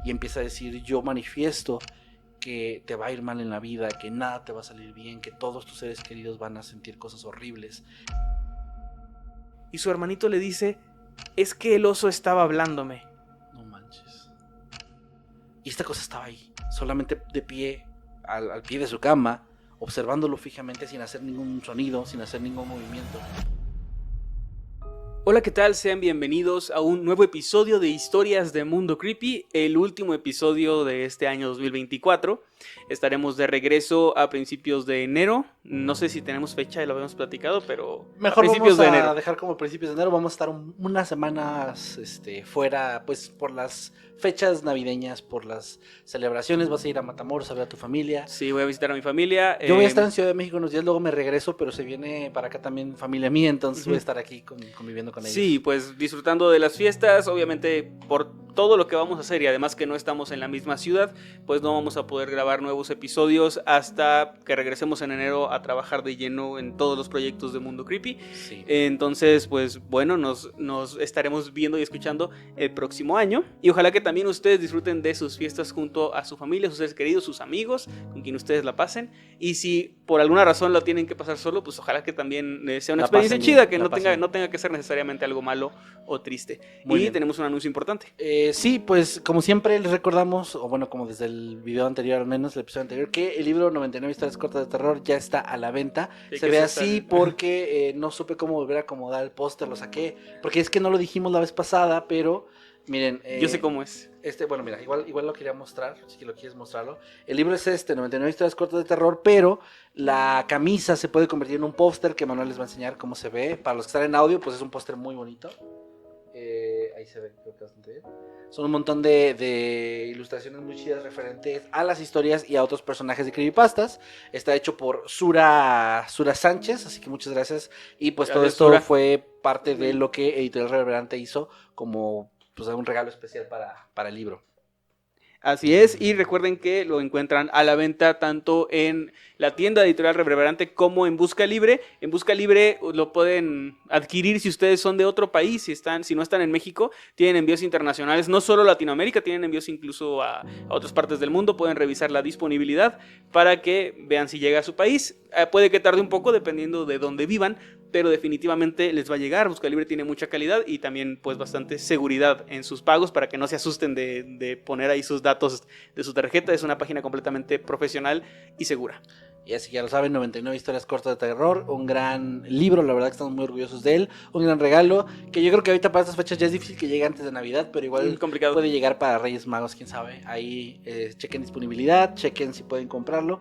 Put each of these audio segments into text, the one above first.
y empieza a decir: yo manifiesto que te va a ir mal en la vida, que nada te va a salir bien, que todos tus seres queridos van a sentir cosas horribles. Y su hermanito le dice: es que el oso estaba hablándome. No manches. Y esta cosa estaba ahí, solamente de pie, al pie de su cama, observándolo fijamente, sin hacer ningún sonido, sin hacer ningún movimiento. Hola, ¿qué tal? Sean bienvenidos a un nuevo episodio de Historias de Mundo Creepy, el último episodio de este año 2024. Estaremos de regreso a principios de enero. No sé si tenemos fecha, ya lo habíamos platicado, pero mejor a principios vamos de a enero. dejar como principios de enero. Vamos a estar unas semanas fuera, pues por las fechas navideñas, por las celebraciones. Vas a ir a Matamoros a ver a tu familia. Sí, voy a visitar a mi familia. Yo voy a estar en Ciudad de México unos días, luego me regreso, pero se viene para acá también familia mía, entonces voy a estar aquí conviviendo con ellos. Sí, pues disfrutando de las fiestas, obviamente por todo lo que vamos a hacer, y además que no estamos en la misma ciudad, pues no vamos a poder grabar nuevos episodios hasta que regresemos en enero a trabajar de lleno en todos los proyectos de Mundo Creepy. Sí. Entonces, pues bueno, nos estaremos viendo y escuchando el próximo año, y ojalá que también ustedes disfruten de sus fiestas junto a su familia, sus seres queridos, sus amigos, con quien ustedes la pasen. Y si por alguna razón la tienen que pasar solo, pues ojalá que también sea una experiencia chida, que no tenga que ser necesariamente algo malo o triste. Muy bien. Tenemos un anuncio importante. Sí, pues como siempre les recordamos, o bueno, como desde el video anterior, al menos el episodio anterior, que el libro 99 historias cortas de terror ya está a la venta. Sí, se ve así porque no supe cómo volver a acomodar el póster, lo saqué, porque es que no lo dijimos la vez pasada, pero miren, yo sé cómo es. Bueno, mira, igual lo quería mostrar, si lo quieres mostrarlo. El libro es 99 historias cortas de terror, pero la camisa se puede convertir en un póster que Manuel les va a enseñar cómo se ve. Para los que están en audio, pues es un póster muy bonito. Ahí se ve, creo que bastante bien. Son un montón de ilustraciones muy chidas referentes a las historias y a otros personajes de creepypastas. Está hecho por Sura Sánchez, así que muchas gracias. Y pues todo esto fue parte de lo que Editorial Reverberante hizo como pues un regalo especial para el libro. Así es, y recuerden que lo encuentran a la venta tanto en la tienda Editorial Reverberante como en Busca Libre. En Busca Libre lo pueden adquirir si ustedes son de otro país, si no están en México. Tienen envíos internacionales, no solo a Latinoamérica, tienen envíos incluso a otras partes del mundo. Pueden revisar la disponibilidad para que vean si llega a su país. Puede que tarde un poco dependiendo de dónde vivan, pero definitivamente les va a llegar. Busca Libre tiene mucha calidad y también pues bastante seguridad en sus pagos para que no se asusten de poner ahí sus datos de su tarjeta. Es una página completamente profesional y segura. Y así que ya lo saben, 99 historias cortas de terror, un gran libro, la verdad que estamos muy orgullosos de él, un gran regalo, que yo creo que ahorita para estas fechas ya es difícil que llegue antes de Navidad, pero igual puede llegar para Reyes Magos, quién sabe. Ahí chequen disponibilidad, chequen si pueden comprarlo.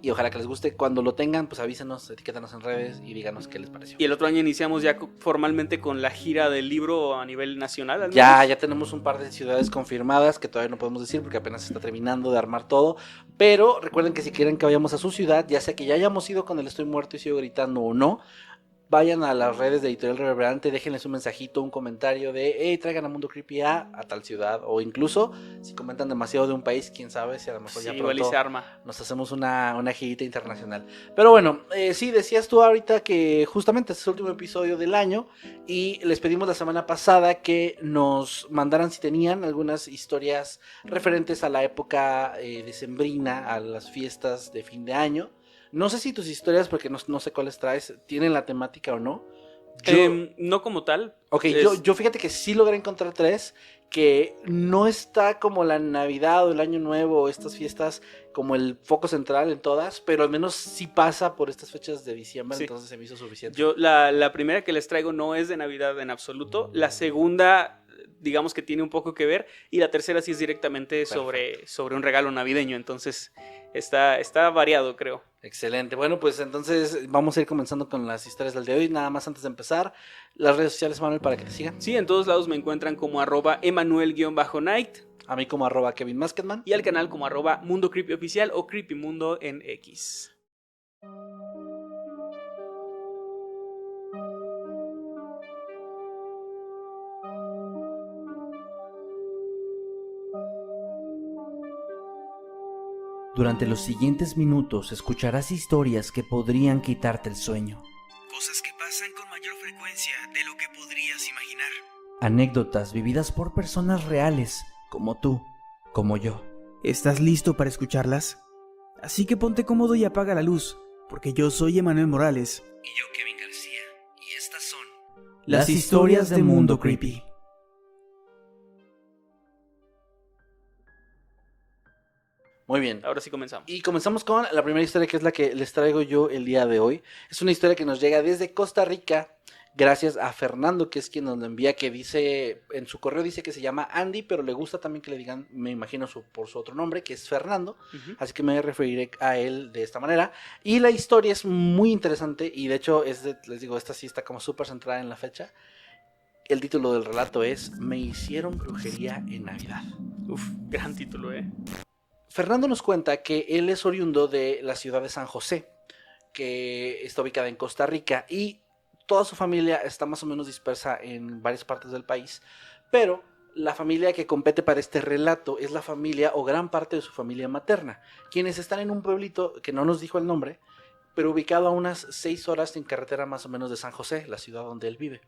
Y ojalá que les guste. Cuando lo tengan, pues avísenos, etiquétanos en redes y díganos qué les pareció. Y el otro año iniciamos ya formalmente con la gira del libro a nivel nacional. Ya tenemos un par de ciudades confirmadas que todavía no podemos decir porque apenas se está terminando de armar todo. Pero recuerden que si quieren que vayamos a su ciudad, ya sea que ya hayamos ido con el Estoy Muerto y Sigo Gritando o no, vayan a las redes de Editorial Reverberante, déjenles un mensajito, un comentario de hey, traigan a Mundo Creepy a tal ciudad, o incluso si comentan demasiado de un país, quién sabe si a lo mejor ya pronto se arma. Nos hacemos una girita internacional. Pero bueno, sí, decías tú ahorita que justamente este es el último episodio del año y les pedimos la semana pasada que nos mandaran si tenían algunas historias referentes a la época decembrina, a las fiestas de fin de año. No sé si tus historias, porque no sé cuáles traes, tienen la temática o no. No como tal. Ok, yo fíjate que sí logré encontrar 3 que no está como la Navidad o el Año Nuevo o estas fiestas como el foco central en todas, pero al menos sí pasa por estas fechas de diciembre, sí. Entonces se me hizo suficiente. Yo la primera que les traigo no es de Navidad en absoluto. La segunda, digamos que tiene un poco que ver, y la tercera sí es directamente sobre un regalo navideño. Entonces está variado, creo. Excelente. Bueno, pues entonces vamos a ir comenzando con las historias del día de hoy. Nada más antes de empezar, las redes sociales, Manuel, para que te sigan. Sí, en todos lados me encuentran como @Emanuel_Night. A mí como @KevinMasketman. Y al canal como @Mundo Creepy Oficial o Creepy Mundo en X. Durante los siguientes minutos escucharás historias que podrían quitarte el sueño. Cosas que pasan con mayor frecuencia de lo que podrías imaginar. Anécdotas vividas por personas reales como tú, como yo. ¿Estás listo para escucharlas? Así que ponte cómodo y apaga la luz, porque yo soy Emanuel Morales. Y yo, Kevin García, y estas son... Las historias de Mundo Creepy. Muy bien. Ahora sí comenzamos. Y comenzamos con la primera historia, que es la que les traigo yo el día de hoy. Es una historia que nos llega desde Costa Rica, gracias a Fernando, que es quien nos la envía, que dice, en su correo dice que se llama Andy, pero le gusta también que le digan, me imagino, por su otro nombre, que es Fernando. Así que me referiré a él de esta manera. Y la historia es muy interesante y de hecho, les digo, esta sí está como súper centrada en la fecha. El título del relato es Me hicieron brujería en Navidad. Uf, gran título, Fernando nos cuenta que él es oriundo de la ciudad de San José, que está ubicada en Costa Rica, y toda su familia está más o menos dispersa en varias partes del país, pero la familia que compete para este relato es la familia o gran parte de su familia materna, quienes están en un pueblito que no nos dijo el nombre, pero ubicado a unas 6 horas en carretera más o menos de San José, la ciudad donde él vive.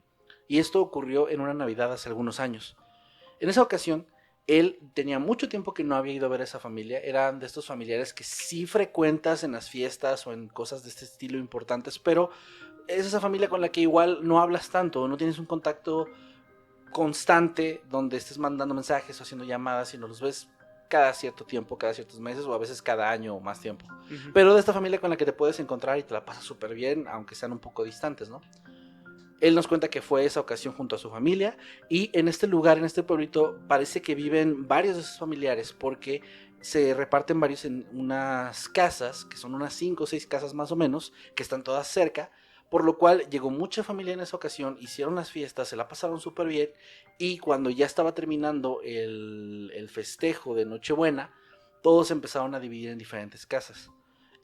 Y esto ocurrió en una Navidad hace algunos años. En esa ocasión, él tenía mucho tiempo que no había ido a ver a esa familia. Eran de estos familiares que sí frecuentas en las fiestas o en cosas de este estilo importantes, pero es esa familia con la que igual no hablas tanto, no tienes un contacto constante donde estés mandando mensajes o haciendo llamadas, sino los ves cada cierto tiempo, cada ciertos meses o a veces cada año o más tiempo. Pero de esta familia con la que te puedes encontrar y te la pasas súper bien, aunque sean un poco distantes, ¿no? Él nos cuenta que fue esa ocasión junto a su familia y en este lugar, en este pueblito, parece que viven varios de sus familiares porque se reparten varios en unas casas, que son unas 5 o 6 casas más o menos, que están todas cerca, por lo cual llegó mucha familia en esa ocasión, hicieron las fiestas, se la pasaron súper bien y cuando ya estaba terminando el festejo de Nochebuena, todos empezaron a dividir en diferentes casas.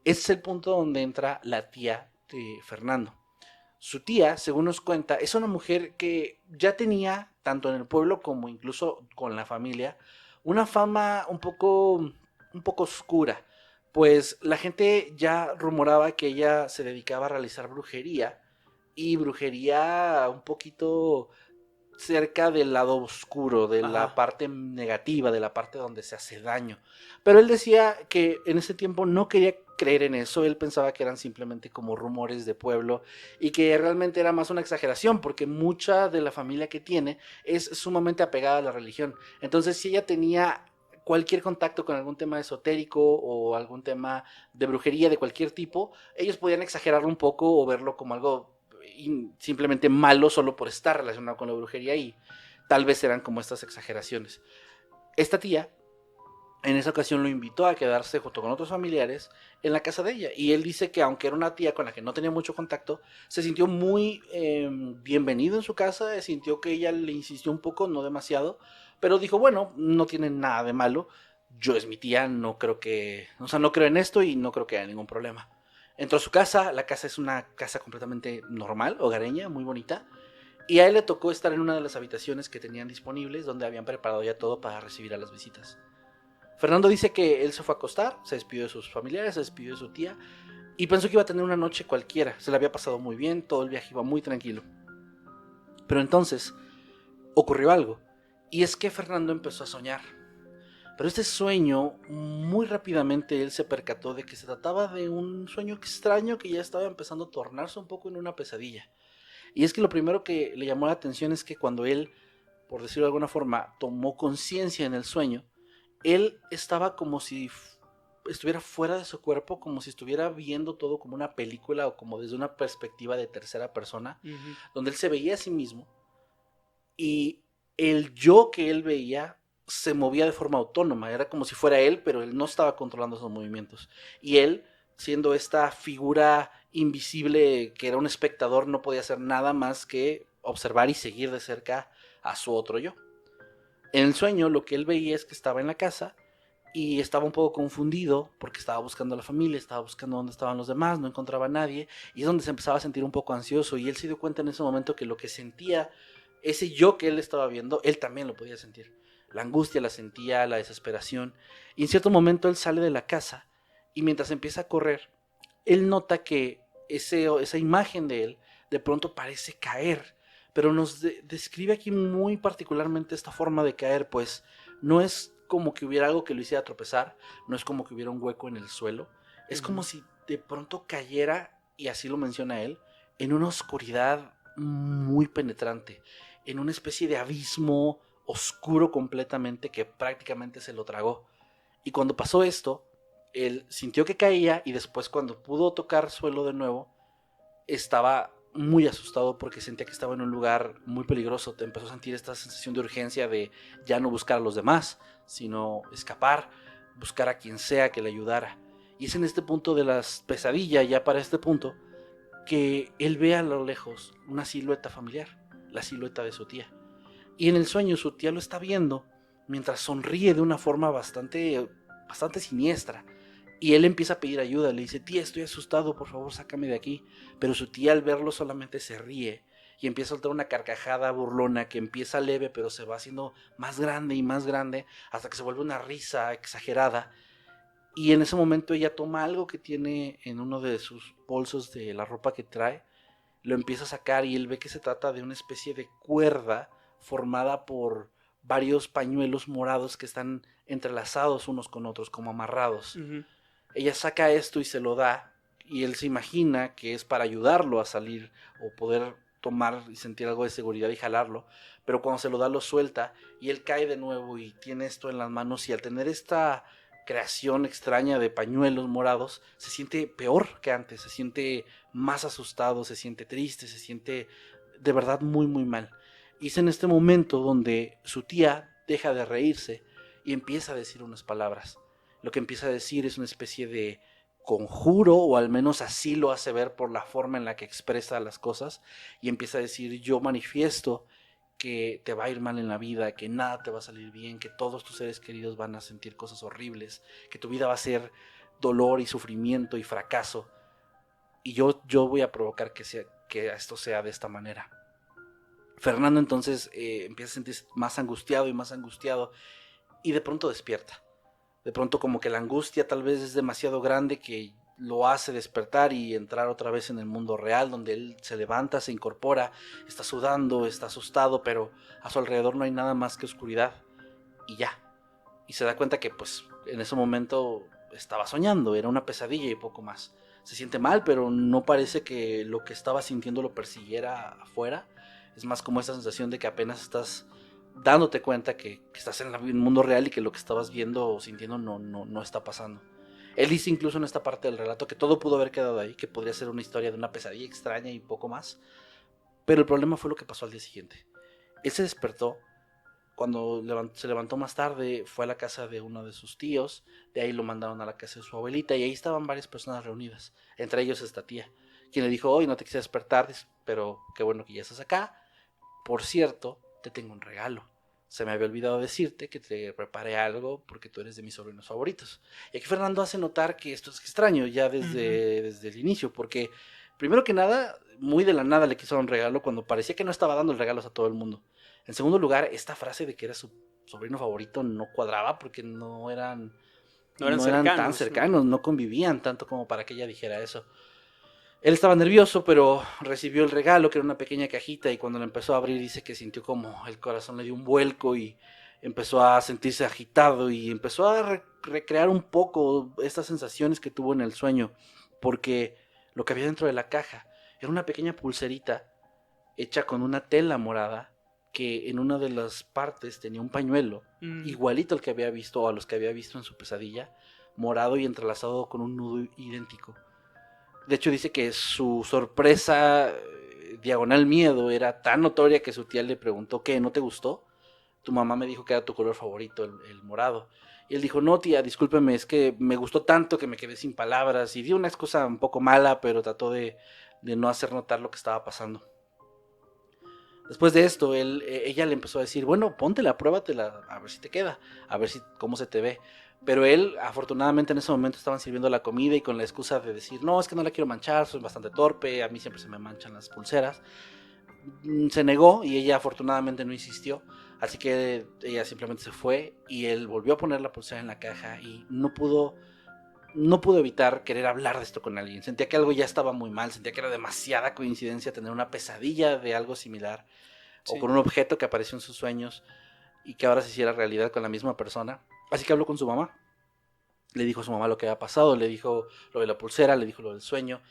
Ese es el punto donde entra la tía de Fernando. Su tía, según nos cuenta, es una mujer que ya tenía, tanto en el pueblo como incluso con la familia, una fama un poco oscura, pues la gente ya rumoraba que ella se dedicaba a realizar brujería, y brujería un poquito cerca del lado oscuro, de la parte negativa, de la parte donde se hace daño. Pero él decía que en ese tiempo no quería creer en eso, él pensaba que eran simplemente como rumores de pueblo y que realmente era más una exageración porque mucha de la familia que tiene es sumamente apegada a la religión. Entonces, si ella tenía cualquier contacto con algún tema esotérico o algún tema de brujería de cualquier tipo, ellos podían exagerarlo un poco o verlo como algo simplemente malo solo por estar relacionado con la brujería, y tal vez eran como estas exageraciones. Esta tía en esa ocasión lo invitó a quedarse junto con otros familiares en la casa de ella, y él dice que aunque era una tía con la que no tenía mucho contacto, se sintió muy bienvenido en su casa, sintió que ella le insistió un poco, no demasiado, pero dijo, bueno, no tiene nada de malo, yo es mi tía, no creo en esto y no creo que haya ningún problema. Entró a su casa, la casa es una casa completamente normal, hogareña, muy bonita, y a él le tocó estar en una de las habitaciones que tenían disponibles, donde habían preparado ya todo para recibir a las visitas. Fernando dice que él se fue a acostar, se despidió de sus familiares, se despidió de su tía, y pensó que iba a tener una noche cualquiera, se le había pasado muy bien, todo el viaje iba muy tranquilo. Pero entonces ocurrió algo, y es que Fernando empezó a soñar. Pero este sueño, muy rápidamente él se percató de que se trataba de un sueño extraño que ya estaba empezando a tornarse un poco en una pesadilla. Y es que lo primero que le llamó la atención es que cuando él, por decirlo de alguna forma, tomó conciencia en el sueño, él estaba como si estuviera fuera de su cuerpo, como si estuviera viendo todo como una película o como desde una perspectiva de tercera persona, donde él se veía a sí mismo y el yo que él veía se movía de forma autónoma, era como si fuera él, pero él no estaba controlando sus movimientos. Y él, siendo esta figura invisible que era un espectador, no podía hacer nada más que observar y seguir de cerca a su otro yo. En el sueño lo que él veía es que estaba en la casa y estaba un poco confundido porque estaba buscando a la familia, estaba buscando dónde estaban los demás, no encontraba a nadie, y es donde se empezaba a sentir un poco ansioso, y él se dio cuenta en ese momento que lo que sentía ese yo que él estaba viendo, él también lo podía sentir. La angustia la sentía, la desesperación, y en cierto momento él sale de la casa y mientras empieza a correr, él nota que esa imagen de él de pronto parece caer, pero nos describe aquí muy particularmente esta forma de caer, pues no es como que hubiera algo que lo hiciera tropezar, no es como que hubiera un hueco en el suelo, es como si de pronto cayera, y así lo menciona él, en una oscuridad muy penetrante, en una especie de abismo oscuro completamente que prácticamente se lo tragó. Y cuando pasó esto, él sintió que caía y después cuando pudo tocar suelo de nuevo, estaba muy asustado porque sentía que estaba en un lugar muy peligroso. Te empezó a sentir esta sensación de urgencia de ya no buscar a los demás, sino escapar, buscar a quien sea que le ayudara. Y es en este punto de las pesadillas, ya para este punto, que él ve a lo lejos una silueta familiar, la silueta de su tía. Y en el sueño su tía lo está viendo mientras sonríe de una forma bastante siniestra. Y él empieza a pedir ayuda, le dice, tía, estoy asustado, por favor, sácame de aquí. Pero su tía al verlo solamente se ríe y empieza a soltar una carcajada burlona que empieza leve pero se va haciendo más grande y más grande hasta que se vuelve una risa exagerada. Y en ese momento ella toma algo que tiene en uno de sus bolsos de la ropa que trae, lo empieza a sacar y él ve que se trata de una especie de cuerda formada por varios pañuelos morados que están entrelazados unos con otros, como amarrados. Ella saca esto y se lo da, y él se imagina que es para ayudarlo a salir o poder tomar y sentir algo de seguridad y jalarlo, pero cuando se lo da lo suelta y él cae de nuevo y tiene esto en las manos, y al tener esta creación extraña de pañuelos morados se siente peor que antes, se siente más asustado, se siente triste, se siente de verdad muy muy mal. Y es en este momento donde su tía deja de reírse y empieza a decir unas palabras. Lo que empieza a decir es una especie de conjuro, o al menos así lo hace ver por la forma en la que expresa las cosas, y empieza a decir, yo manifiesto que te va a ir mal en la vida, que nada te va a salir bien, que todos tus seres queridos van a sentir cosas horribles, que tu vida va a ser dolor y sufrimiento y fracaso, y yo voy a provocar que esto sea de esta manera. Fernando entonces empieza a sentirse más angustiado y de pronto despierta. De pronto como que la angustia tal vez es demasiado grande que lo hace despertar y entrar otra vez en el mundo real, donde él se levanta, se incorpora, está sudando, está asustado, pero a su alrededor no hay nada más que oscuridad y ya. Y se da cuenta que pues en ese momento estaba soñando, era una pesadilla y poco más. Se siente mal, pero no parece que lo que estaba sintiendo lo persiguiera afuera. Es más como esa sensación de que apenas estás dándote cuenta que estás en el mundo real y que lo que estabas viendo o sintiendo no está pasando. Él dice incluso en esta parte del relato que todo pudo haber quedado ahí, que podría ser una historia de una pesadilla extraña y poco más, pero el problema fue lo que pasó al día siguiente. Él se despertó, cuando se levantó más tarde, fue a la casa de uno de sus tíos, de ahí lo mandaron a la casa de su abuelita y ahí estaban varias personas reunidas, entre ellos esta tía, quien le dijo, hoy no te quise despertar, pero qué bueno que ya estás acá, por cierto, te tengo un regalo. Se me había olvidado decirte que te preparé algo porque tú eres de mis sobrinos favoritos. Y aquí Fernando hace notar que esto es extraño ya desde el inicio, porque primero que nada, muy de la nada le quiso dar un regalo cuando parecía que no estaba dando regalos a todo el mundo. En segundo lugar, esta frase de que era su sobrino favorito no cuadraba porque no eran tan cercanos, no convivían tanto como para que ella dijera eso. Él estaba nervioso, pero recibió el regalo, que era una pequeña cajita, y cuando la empezó a abrir dice que sintió como el corazón le dio un vuelco y empezó a sentirse agitado y empezó a recrear un poco estas sensaciones que tuvo en el sueño, porque lo que había dentro de la caja era una pequeña pulserita hecha con una tela morada que en una de las partes tenía un pañuelo igualito al que había visto o a los que había visto en su pesadilla, morado y entrelazado con un nudo idéntico. De hecho dice que su sorpresa diagonal miedo era tan notoria que su tía le preguntó, ¿qué? ¿No te gustó? Tu mamá me dijo que era tu color favorito, el morado. Y él dijo, no tía, discúlpeme, es que me gustó tanto que me quedé sin palabras. Y dio una excusa un poco mala, pero trató de no hacer notar lo que estaba pasando. Después de esto, ella le empezó a decir, bueno, póntela, pruébatela, a ver si te queda, a ver cómo se te ve. Pero él, afortunadamente en ese momento estaban sirviendo la comida y con la excusa de decir, no, es que no la quiero manchar, soy bastante torpe, a mí siempre se me manchan las pulseras. Se negó y ella afortunadamente no insistió, así que ella simplemente se fue y él volvió a poner la pulsera en la caja y no pudo evitar querer hablar de esto con alguien. Sentía que algo ya estaba muy mal, sentía que era demasiada coincidencia tener una pesadilla de algo similar, sí, o con un objeto que apareció en sus sueños y que ahora se hiciera realidad con la misma persona. Así que habló con su mamá. Le dijo a su mamá lo que había pasado, le dijo lo de la pulsera, le dijo lo del sueño.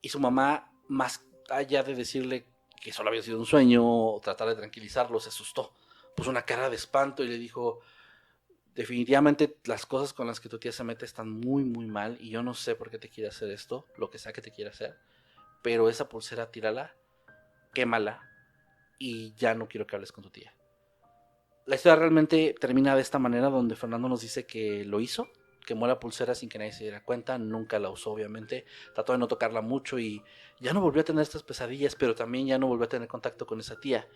Y su mamá, más allá de decirle que solo había sido un sueño o tratar de tranquilizarlo, se asustó. Puso una cara de espanto y le dijo: definitivamente las cosas con las que tu tía se mete están muy, muy mal. Y yo no sé por qué te quiere hacer esto, lo que sea que te quiera hacer. Pero esa pulsera, tírala, quémala y ya no quiero que hables con tu tía. La historia realmente termina de esta manera, donde Fernando nos dice que lo hizo, quemó la pulsera sin que nadie se diera cuenta, nunca la usó obviamente, trató de no tocarla mucho y ya no volvió a tener estas pesadillas, pero también ya no volvió a tener contacto con esa tía.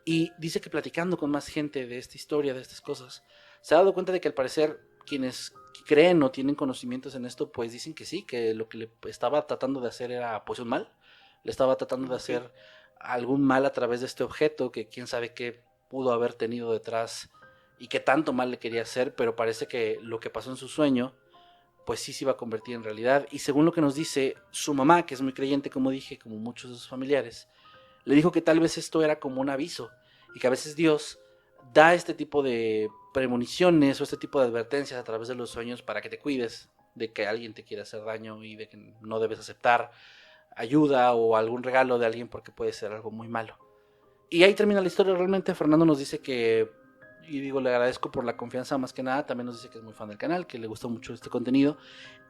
Y dice que platicando con más gente de esta historia, de estas cosas, se ha dado cuenta de que al parecer quienes creen o tienen conocimientos en esto, pues dicen que sí, que lo que le estaba tratando de hacer era pues un mal, le estaba tratando de hacer algún mal a través de este objeto, que quién sabe qué pudo haber tenido detrás y qué tanto mal le quería hacer, pero parece que lo que pasó en su sueño pues sí se iba a convertir en realidad. Y según lo que nos dice su mamá, que es muy creyente, como dije, como muchos de sus familiares, le dijo que tal vez esto era como un aviso y que a veces Dios da este tipo de premoniciones o este tipo de advertencias a través de los sueños para que te cuides de que alguien te quiera hacer daño y de que no debes aceptar ayuda o algún regalo de alguien porque puede ser algo muy malo. Y ahí termina la historia. Realmente Fernando nos dice que, y digo, le agradezco por la confianza más que nada, también nos dice que es muy fan del canal, que le gusta mucho este contenido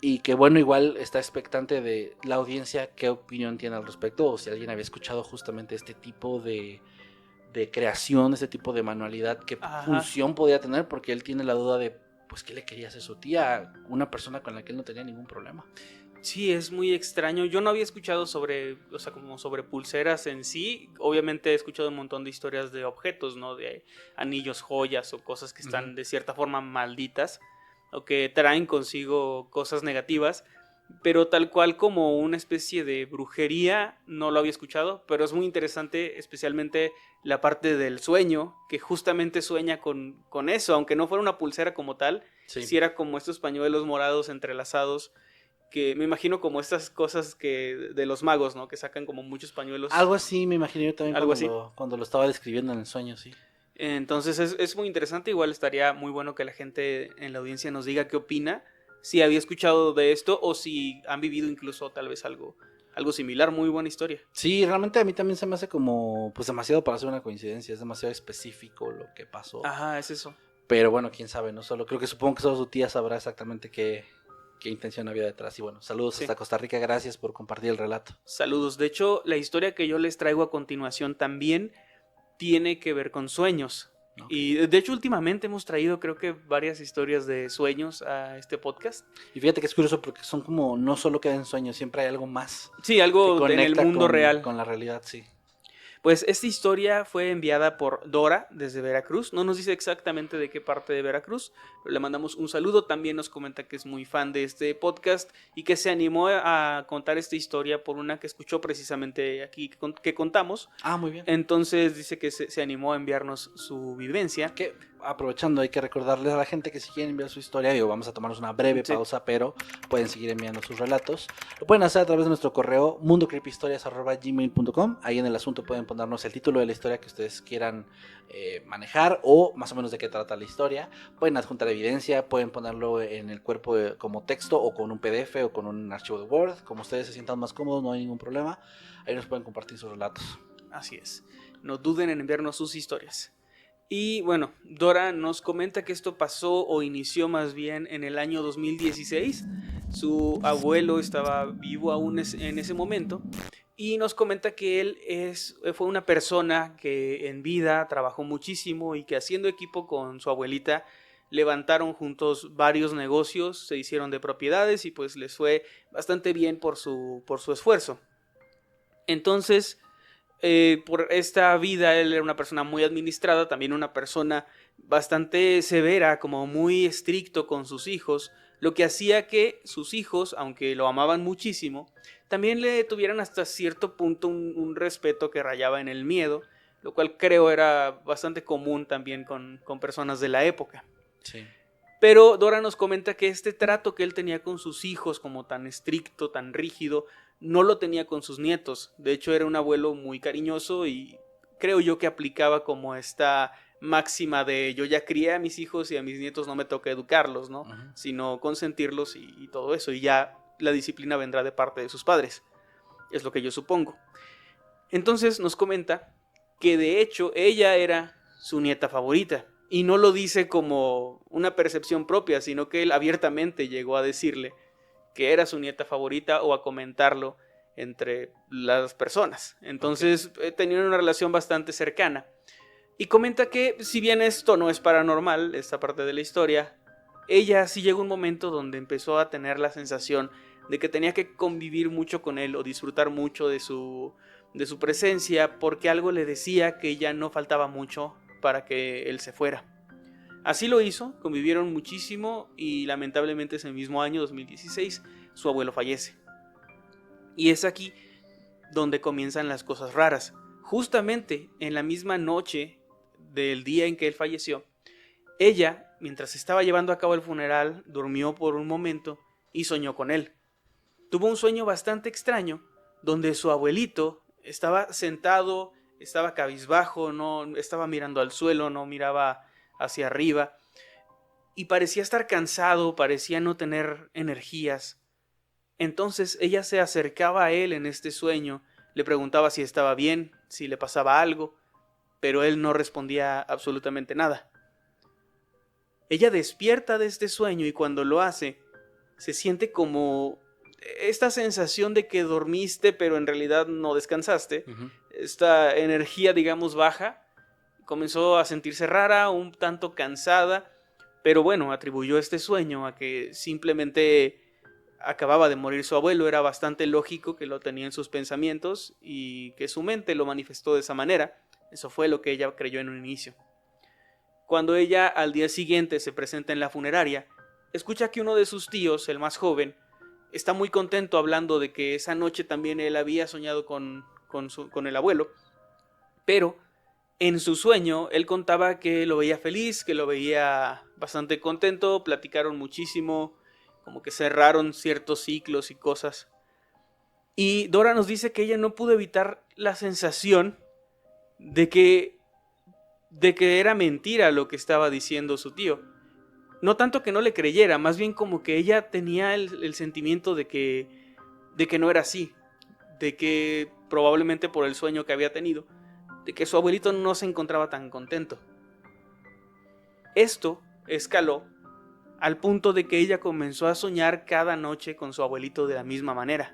y que bueno, igual está expectante de la audiencia qué opinión tiene al respecto, o si alguien había escuchado justamente este tipo de creación, este tipo de manualidad, qué función podía tener, porque él tiene la duda de pues qué le quería hacer su tía, una persona con la que él no tenía ningún problema. Sí, es muy extraño. Yo no había escuchado sobre, o sea, como sobre pulseras en sí. Obviamente he escuchado un montón de historias de objetos, ¿no? De anillos, joyas o cosas que están de cierta forma malditas o que traen consigo cosas negativas. Pero tal cual como una especie de brujería no lo había escuchado. Pero es muy interesante, especialmente la parte del sueño, que justamente sueña con eso. Aunque no fuera una pulsera como tal, sí era como estos pañuelos morados entrelazados, que me imagino como estas cosas que de los magos, ¿no? Que sacan como muchos pañuelos. Algo así me imaginé yo también Algo cuando lo estaba describiendo en el sueño, sí. Entonces es muy interesante. Igual estaría muy bueno que la gente en la audiencia nos diga qué opina, si había escuchado de esto o si han vivido incluso tal vez algo similar. Muy buena historia. Sí, realmente a mí también se me hace como pues demasiado para hacer una coincidencia, es demasiado específico lo que pasó. Ajá, es eso. Pero bueno, quién sabe, no solo, supongo que solo su tía sabrá exactamente qué intención había detrás. Y bueno, saludos hasta Costa Rica, gracias por compartir el relato. Saludos. De hecho, la historia que yo les traigo a continuación también tiene que ver con sueños. Okay. Y de hecho últimamente hemos traído creo que varias historias de sueños a este podcast. Y fíjate que es curioso porque son como, no solo quedan sueños, siempre hay algo más. Sí, algo en el mundo real. Con la realidad, sí. Pues esta historia fue enviada por Dora desde Veracruz. No nos dice exactamente de qué parte de Veracruz, pero le mandamos un saludo. También nos comenta que es muy fan de este podcast y que se animó a contar esta historia por una que escuchó precisamente aquí que contamos. Ah, muy bien. Entonces dice que se animó a enviarnos su vivencia. Que aprovechando, hay que recordarles a la gente que si quieren enviar su historia, vamos a tomarnos una breve pausa, pero pueden seguir enviando sus relatos. Lo pueden hacer a través de nuestro correo mundocreepyhistorias@gmail.com. Ahí en el asunto pueden ponernos el título de la historia que ustedes quieran manejar o más o menos de qué trata la historia. Pueden adjuntar evidencia, pueden ponerlo en el cuerpo como texto o con un PDF o con un archivo de Word, como ustedes se sientan más cómodos, no hay ningún problema. Ahí nos pueden compartir sus relatos. Así es, no duden en enviarnos sus historias. Y bueno, Dora nos comenta que esto pasó o inició más bien en el año 2016. Su abuelo estaba vivo aún en ese momento y nos comenta que él fue una persona que en vida trabajó muchísimo y que haciendo equipo con su abuelita levantaron juntos varios negocios, se hicieron de propiedades y pues les fue bastante bien por su esfuerzo. Entonces, por esta vida él era una persona muy administrada, también una persona bastante severa, como muy estricto con sus hijos, lo que hacía que sus hijos, aunque lo amaban muchísimo, también le tuvieran hasta cierto punto un respeto que rayaba en el miedo, lo cual creo era bastante común también con personas de la época. Sí. Pero Dora nos comenta que este trato que él tenía con sus hijos, como tan estricto, tan rígido, no lo tenía con sus nietos. De hecho, era un abuelo muy cariñoso y creo yo que aplicaba como esta máxima de yo ya crié a mis hijos y a mis nietos no me toca educarlos, ¿no? Ujú. Sino consentirlos y todo eso, y ya la disciplina vendrá de parte de sus padres, es lo que yo supongo. Entonces nos comenta que de hecho ella era su nieta favorita, y no lo dice como una percepción propia, sino que él abiertamente llegó a decirle que era su nieta favorita o a comentarlo entre las personas. Entonces tenían una relación bastante cercana. Y comenta que si bien esto no es paranormal, esta parte de la historia, ella sí llegó un momento donde empezó a tener la sensación de que tenía que convivir mucho con él o disfrutar mucho de su presencia, porque algo le decía que ya no faltaba mucho para que él se fuera. Así lo hizo, convivieron muchísimo y lamentablemente ese mismo año, 2016, su abuelo fallece. Y es aquí donde comienzan las cosas raras. Justamente en la misma noche del día en que él falleció, ella, mientras estaba llevando a cabo el funeral, durmió por un momento y soñó con él. Tuvo un sueño bastante extraño, donde su abuelito estaba sentado, estaba cabizbajo, no estaba mirando al suelo, no miraba hacia arriba, y parecía estar cansado, parecía no tener energías. Entonces ella se acercaba a él en este sueño, le preguntaba si estaba bien, si le pasaba algo, pero él no respondía absolutamente nada. Ella despierta de este sueño y cuando lo hace, se siente como esta sensación de que dormiste pero en realidad no descansaste. Ujú. Esta energía, digamos, baja, comenzó a sentirse rara, un tanto cansada, pero bueno, atribuyó este sueño a que simplemente acababa de morir su abuelo. Era bastante lógico que lo tenía en sus pensamientos y que su mente lo manifestó de esa manera. Eso fue lo que ella creyó en un inicio. Cuando ella al día siguiente se presenta en la funeraria, escucha que uno de sus tíos, el más joven, está muy contento hablando de que esa noche también él había soñado con el abuelo, pero en su sueño él contaba que lo veía feliz, que lo veía bastante contento, platicaron muchísimo, como que cerraron ciertos ciclos y cosas. Y Dora nos dice que ella no pudo evitar la sensación de que era mentira lo que estaba diciendo su tío. No tanto que no le creyera, más bien como que ella tenía el sentimiento de que no era así, de que probablemente por el sueño que había tenido, de que su abuelito no se encontraba tan contento. Esto escaló al punto de que ella comenzó a soñar cada noche con su abuelito de la misma manera.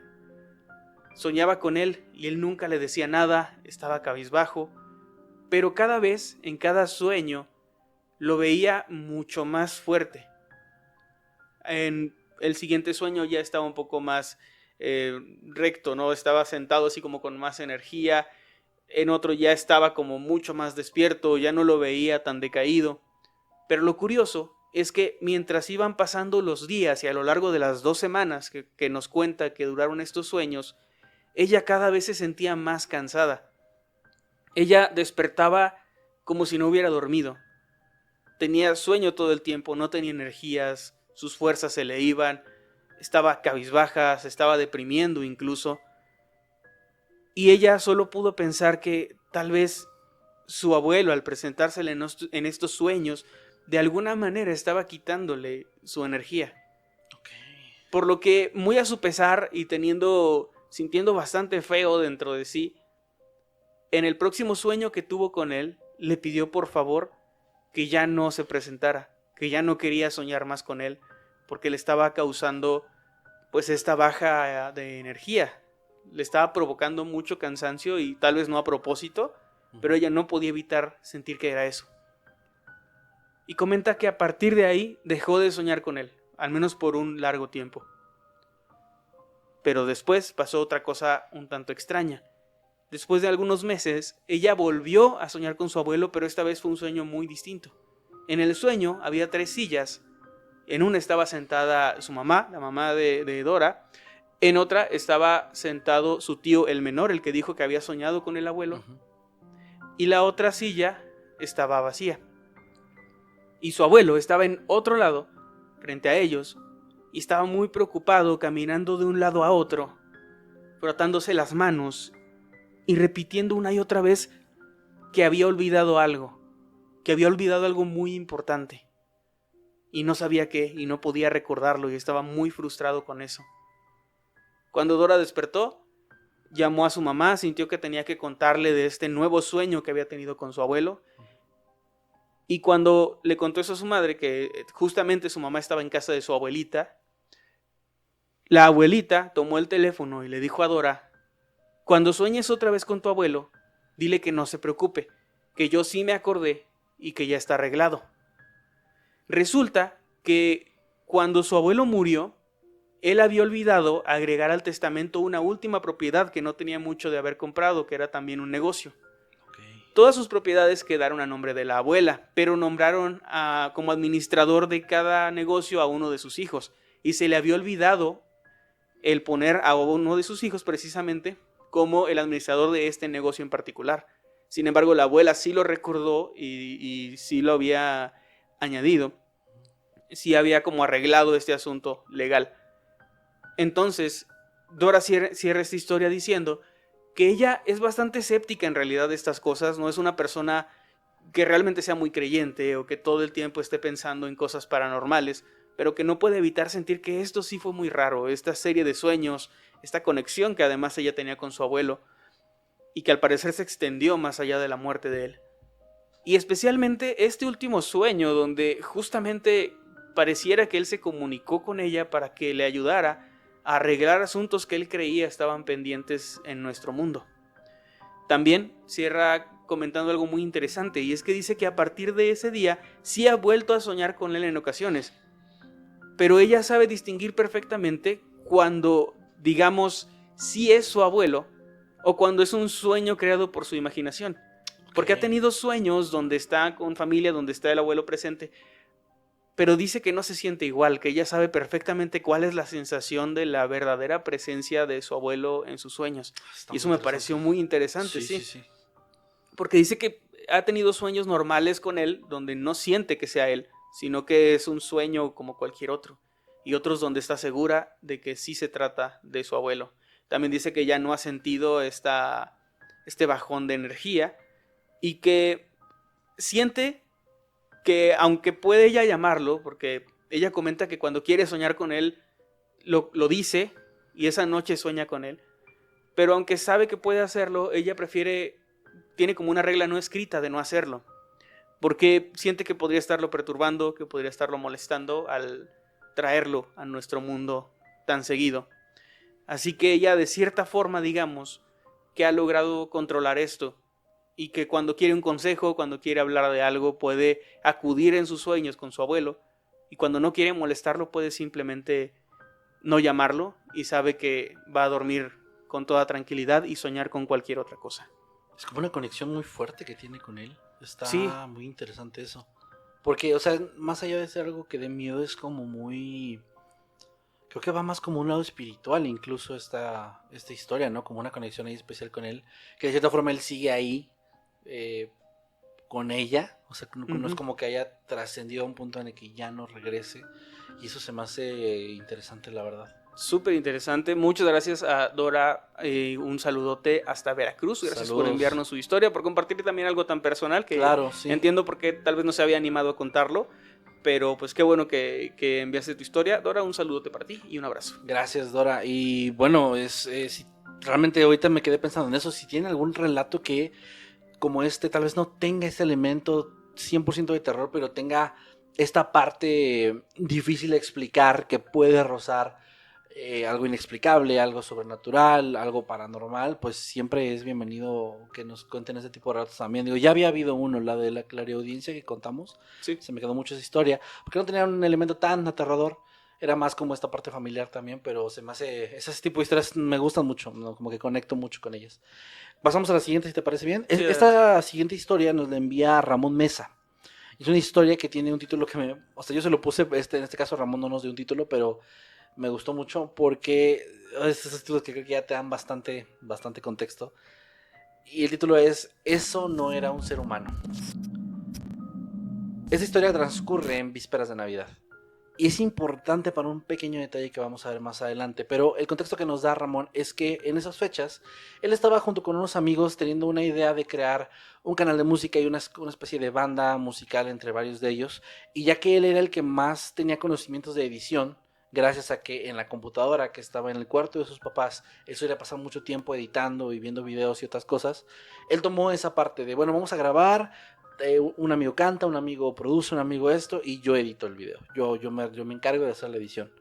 Soñaba con él y él nunca le decía nada, estaba cabizbajo, pero cada vez, en cada sueño, lo veía mucho más fuerte. En el siguiente sueño ya estaba un poco más recto, ¿no? Estaba sentado así como con más energía. En otro ya estaba como mucho más despierto, ya no lo veía tan decaído. Pero lo curioso es que mientras iban pasando los días y a lo largo de las 2 semanas que nos cuenta que duraron estos sueños, ella cada vez se sentía más cansada. Ella despertaba como si no hubiera dormido. Tenía sueño todo el tiempo, no tenía energías, sus fuerzas se le iban, estaba cabizbaja, se estaba deprimiendo incluso. Y ella solo pudo pensar que tal vez su abuelo, al presentársele en estos sueños, de alguna manera estaba quitándole su energía. Por lo que, muy a su pesar y sintiendo bastante feo dentro de sí, en el próximo sueño que tuvo con él, le pidió por favor que ya no se presentara, que ya no quería soñar más con él, porque le estaba causando pues esta baja de energía. Le estaba provocando mucho cansancio y tal vez no a propósito, pero ella no podía evitar sentir que era eso. Y comenta que a partir de ahí dejó de soñar con él, al menos por un largo tiempo. Pero después pasó otra cosa un tanto extraña. Después de algunos meses, ella volvió a soñar con su abuelo, pero esta vez fue un sueño muy distinto. En el sueño había 3 sillas. En una estaba sentada su mamá, la mamá de Dora. En otra estaba sentado su tío, el menor, el que dijo que había soñado con el abuelo. Y la otra silla estaba vacía. Y su abuelo estaba en otro lado, frente a ellos, y estaba muy preocupado caminando de un lado a otro, frotándose las manos y repitiendo una y otra vez que había olvidado algo, que había olvidado algo muy importante. Y no sabía qué, y no podía recordarlo, y estaba muy frustrado con eso. Cuando Dora despertó, llamó a su mamá, sintió que tenía que contarle de este nuevo sueño que había tenido con su abuelo. Y cuando le contó eso a su madre, que justamente su mamá estaba en casa de su abuelita, la abuelita tomó el teléfono y le dijo a Dora: cuando sueñes otra vez con tu abuelo, dile que no se preocupe, que yo sí me acordé y que ya está arreglado. Resulta que cuando su abuelo murió, él había olvidado agregar al testamento una última propiedad que no tenía mucho de haber comprado, que era también un negocio. Todas sus propiedades quedaron a nombre de la abuela, pero nombraron como administrador de cada negocio a uno de sus hijos. Y se le había olvidado el poner a uno de sus hijos precisamente como el administrador de este negocio en particular. Sin embargo, la abuela sí lo recordó y sí lo había añadido. Sí había como arreglado este asunto legal. Entonces, Dora cierra esta historia diciendo que ella es bastante escéptica en realidad de estas cosas, no es una persona que realmente sea muy creyente o que todo el tiempo esté pensando en cosas paranormales, pero que no puede evitar sentir que esto sí fue muy raro, esta serie de sueños, esta conexión que además ella tenía con su abuelo y que al parecer se extendió más allá de la muerte de él. Y especialmente este último sueño donde justamente pareciera que él se comunicó con ella para que le ayudara a arreglar asuntos que él creía estaban pendientes en nuestro mundo. También cierra comentando algo muy interesante, y es que dice que a partir de ese día sí ha vuelto a soñar con él en ocasiones, pero ella sabe distinguir perfectamente cuando, digamos, sí es su abuelo o cuando es un sueño creado por su imaginación, porque ha tenido sueños donde está con familia, donde está el abuelo presente, pero dice que no se siente igual, que ella sabe perfectamente cuál es la sensación de la verdadera presencia de su abuelo en sus sueños. Y eso me pareció muy interesante, sí. Porque dice que ha tenido sueños normales con él, donde no siente que sea él, sino que es un sueño como cualquier otro. Y otros donde está segura de que sí se trata de su abuelo. También dice que ya no ha sentido este bajón de energía y que siente que aunque puede ella llamarlo, porque ella comenta que cuando quiere soñar con él, lo dice, y esa noche sueña con él, pero aunque sabe que puede hacerlo, ella tiene como una regla no escrita de no hacerlo, porque siente que podría estarlo perturbando, que podría estarlo molestando al traerlo a nuestro mundo tan seguido. Así que ella, de cierta forma, digamos, que ha logrado controlar esto, y que cuando quiere un consejo, cuando quiere hablar de algo, puede acudir en sus sueños con su abuelo, y cuando no quiere molestarlo puede simplemente no llamarlo y sabe que va a dormir con toda tranquilidad y soñar con cualquier otra cosa. Es como una conexión muy fuerte que tiene con él. Está Sí. muy interesante eso. Porque, o sea, más allá de ser algo que dé miedo, es como muy... Creo que va más como un lado espiritual incluso esta historia, ¿no? Como una conexión ahí especial con él. Que de cierta forma él sigue ahí con ella. O sea, no es como que haya trascendido a un punto en el que ya no regrese. Y eso se me hace interesante, la verdad. Súper interesante. Muchas gracias a Dora. Un saludote hasta Veracruz. Gracias por enviarnos su historia, por compartir también algo tan personal que claro, sí. Entiendo por qué tal vez no se había animado a contarlo. Pero pues qué bueno que enviaste tu historia. Dora, un saludote para ti y un abrazo. Gracias, Dora. Y bueno, si realmente ahorita me quedé pensando en eso. Si tiene algún relato que, como tal vez no tenga ese elemento 100% de terror, pero tenga esta parte difícil de explicar, que puede rozar algo inexplicable, algo sobrenatural, algo paranormal, pues siempre es bienvenido que nos cuenten ese tipo de relatos también. Digo, ya había habido uno, la de la clariaudiencia que contamos. Sí. Se me quedó mucho esa historia, porque no tenía un elemento tan aterrador. Era más como esta parte familiar también, pero se me hace... Ese tipo de historias me gustan mucho, ¿no? Como que conecto mucho con ellas. Pasamos a la siguiente, si te parece bien. Sí, esta siguiente historia nos la envía Ramón Mesa. Es una historia que tiene un título que o sea, yo se lo puse, en este caso Ramón no nos dio un título, pero me gustó mucho porque esos títulos que creo que ya te dan bastante contexto. Y el título es Eso no era un ser humano. Esta historia transcurre en vísperas de Navidad. Y es importante para un pequeño detalle que vamos a ver más adelante. Pero el contexto que nos da Ramón es que en esas fechas él estaba junto con unos amigos teniendo una idea de crear un canal de música y una especie de banda musical entre varios de ellos. Y ya que él era el que más tenía conocimientos de edición, gracias a que en la computadora que estaba en el cuarto de sus papás, él solía pasar mucho tiempo editando y viendo videos y otras cosas, él tomó esa parte de, bueno, vamos a grabar, un amigo canta, un amigo produce, un amigo esto, y yo edito el video. Yo me encargo de hacer la edición.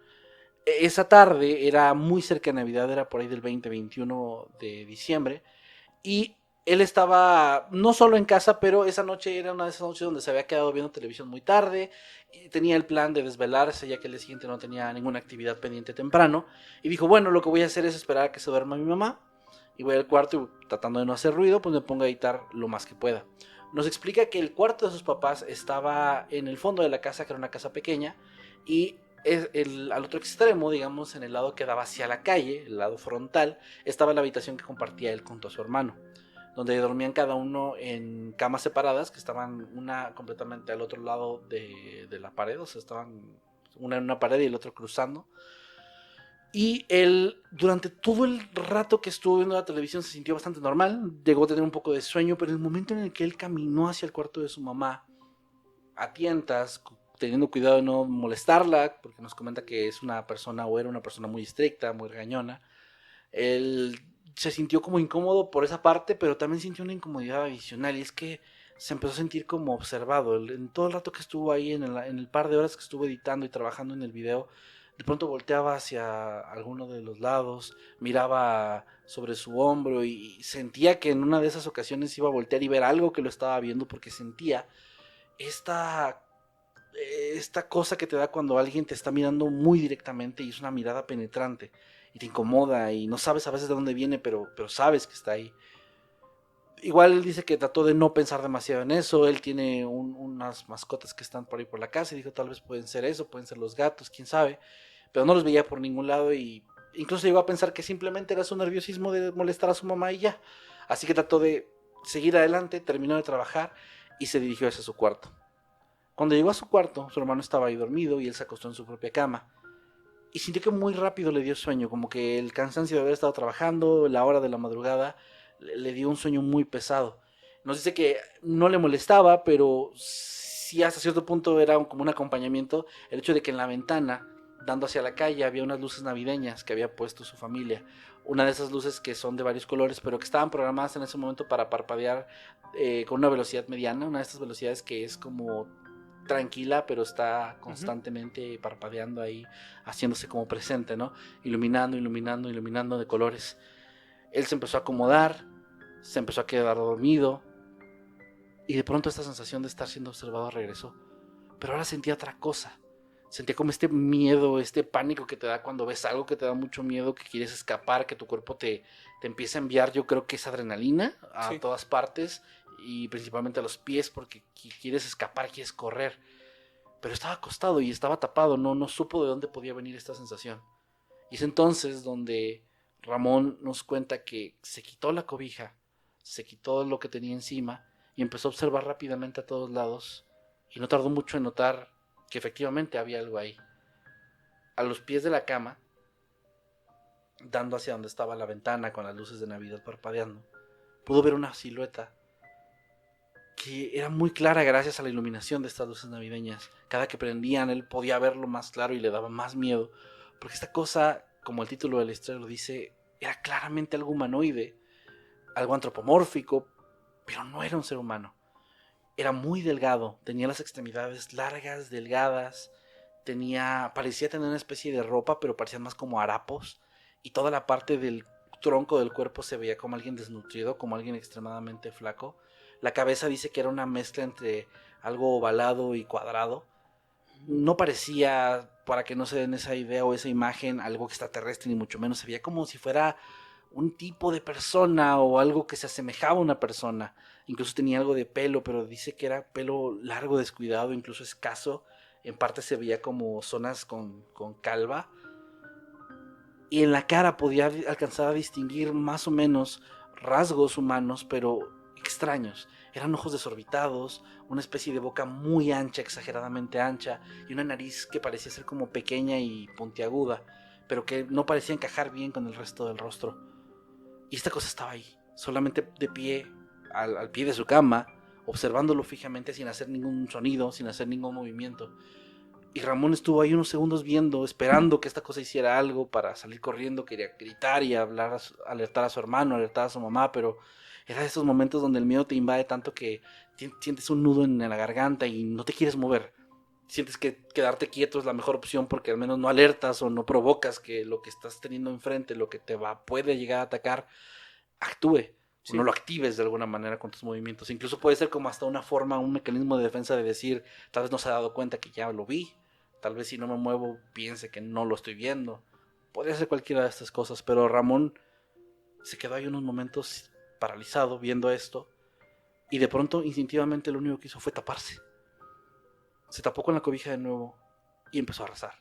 Esa tarde era muy cerca de Navidad, era por ahí del 20-21 de diciembre, y él estaba no solo en casa, pero esa noche era una de esas noches donde se había quedado viendo televisión muy tarde, y tenía el plan de desvelarse, ya que el día siguiente no tenía ninguna actividad pendiente temprano, y dijo, bueno, lo que voy a hacer es esperar a que se duerma mi mamá, y voy al cuarto y tratando de no hacer ruido, pues me pongo a editar lo más que pueda. Nos explica que el cuarto de sus papás estaba en el fondo de la casa, que era una casa pequeña, y al otro extremo, digamos, en el lado que daba hacia la calle, el lado frontal, estaba la habitación que compartía él junto a su hermano, donde dormían cada uno en camas separadas, que estaban una completamente al otro lado de la pared, o sea, estaban una en una pared y el otro cruzando. Y él, durante todo el rato que estuvo viendo la televisión, se sintió bastante normal. Llegó a tener un poco de sueño, pero en el momento en el que él caminó hacia el cuarto de su mamá, a tientas, teniendo cuidado de no molestarla, porque nos comenta que es una persona, o era una persona muy estricta, muy regañona, él se sintió como incómodo por esa parte, pero también sintió una incomodidad adicional, y es que se empezó a sentir como observado. En todo el rato que estuvo ahí, en el par de horas que estuvo editando y trabajando en el video, de pronto volteaba hacia alguno de los lados, miraba sobre su hombro y sentía que en una de esas ocasiones iba a voltear y ver algo que lo estaba viendo, porque sentía esta, esta cosa que te da cuando alguien te está mirando muy directamente y es una mirada penetrante y te incomoda y no sabes a veces de dónde viene, pero sabes que está ahí. Igual él dice que trató de no pensar demasiado en eso. Él tiene unas mascotas que están por ahí por la casa y dijo, tal vez pueden ser eso, pueden ser los gatos, quién sabe, pero no los veía por ningún lado, y incluso llegó a pensar que simplemente era su nerviosismo de molestar a su mamá y ya. Así que trató de seguir adelante, terminó de trabajar y se dirigió hacia su cuarto. Cuando llegó a su cuarto, su hermano estaba ahí dormido y él se acostó en su propia cama. Y sintió que muy rápido le dio sueño, como que el cansancio de haber estado trabajando, la hora de la madrugada, le dio un sueño muy pesado. Nos dice que no le molestaba, pero sí hasta cierto punto era como un acompañamiento el hecho de que en la ventana, dando hacia la calle, había unas luces navideñas que había puesto su familia. Una de esas luces que son de varios colores, pero que estaban programadas en ese momento para parpadear con una velocidad mediana, una de estas velocidades que es como tranquila, pero está constantemente parpadeando ahí, haciéndose como presente, ¿no? Iluminando, iluminando, iluminando de colores. Él se empezó a acomodar, se empezó a quedar dormido, y de pronto esta sensación de estar siendo observado regresó. Pero ahora sentía otra cosa. Sentía como este miedo, este pánico que te da cuando ves algo que te da mucho miedo, que quieres escapar, que tu cuerpo te empieza a enviar, yo creo que es adrenalina a todas partes, y principalmente a los pies, porque quieres escapar, quieres correr. Pero estaba acostado y estaba tapado, no supo de dónde podía venir esta sensación. Y es entonces donde Ramón nos cuenta que se quitó la cobija, se quitó lo que tenía encima y empezó a observar rápidamente a todos lados, y no tardó mucho en notar que efectivamente había algo ahí. A los pies de la cama, dando hacia donde estaba la ventana con las luces de Navidad parpadeando, pudo ver una silueta que era muy clara gracias a la iluminación de estas luces navideñas. Cada que prendían, él podía verlo más claro y le daba más miedo, porque esta cosa, como el título de la historia lo dice, era claramente algo humanoide, algo antropomórfico, pero no era un ser humano. Era muy delgado, tenía las extremidades largas, delgadas, parecía tener una especie de ropa, pero parecían más como harapos, y toda la parte del tronco del cuerpo se veía como alguien desnutrido, como alguien extremadamente flaco. La cabeza dice que era una mezcla entre algo ovalado y cuadrado. No parecía, para que no se den esa idea o esa imagen, algo extraterrestre, ni mucho menos. Se veía como si fuera un tipo de persona o algo que se asemejaba a una persona. Incluso tenía algo de pelo, pero dice que era pelo largo, descuidado, incluso escaso. En parte se veía como zonas con calva. Y en la cara podía alcanzar a distinguir más o menos rasgos humanos, pero extraños. Eran ojos desorbitados, una especie de boca muy ancha, exageradamente ancha, y una nariz que parecía ser como pequeña y puntiaguda, pero que no parecía encajar bien con el resto del rostro. Y esta cosa estaba ahí, solamente de pie, al pie de su cama, observándolo fijamente sin hacer ningún sonido, sin hacer ningún movimiento. Y Ramón estuvo ahí unos segundos viendo, esperando que esta cosa hiciera algo para salir corriendo, quería gritar y hablar, alertar a su hermano, alertar a su mamá, pero era de esos momentos donde el miedo te invade tanto que sientes un nudo en la garganta y no te quieres mover. Sientes que quedarte quieto es la mejor opción porque al menos no alertas o no provocas que lo que estás teniendo enfrente, lo que puede llegar a atacar, actúe. Sí. O no lo actives de alguna manera con tus movimientos. Incluso puede ser como hasta una forma, un mecanismo de defensa de decir, tal vez no se ha dado cuenta que ya lo vi. Tal vez si no me muevo piense que no lo estoy viendo. Podría ser cualquiera de estas cosas, pero Ramón se quedó ahí unos momentos paralizado viendo esto y de pronto instintivamente lo único que hizo fue taparse. Se tapó con la cobija de nuevo y empezó a rezar,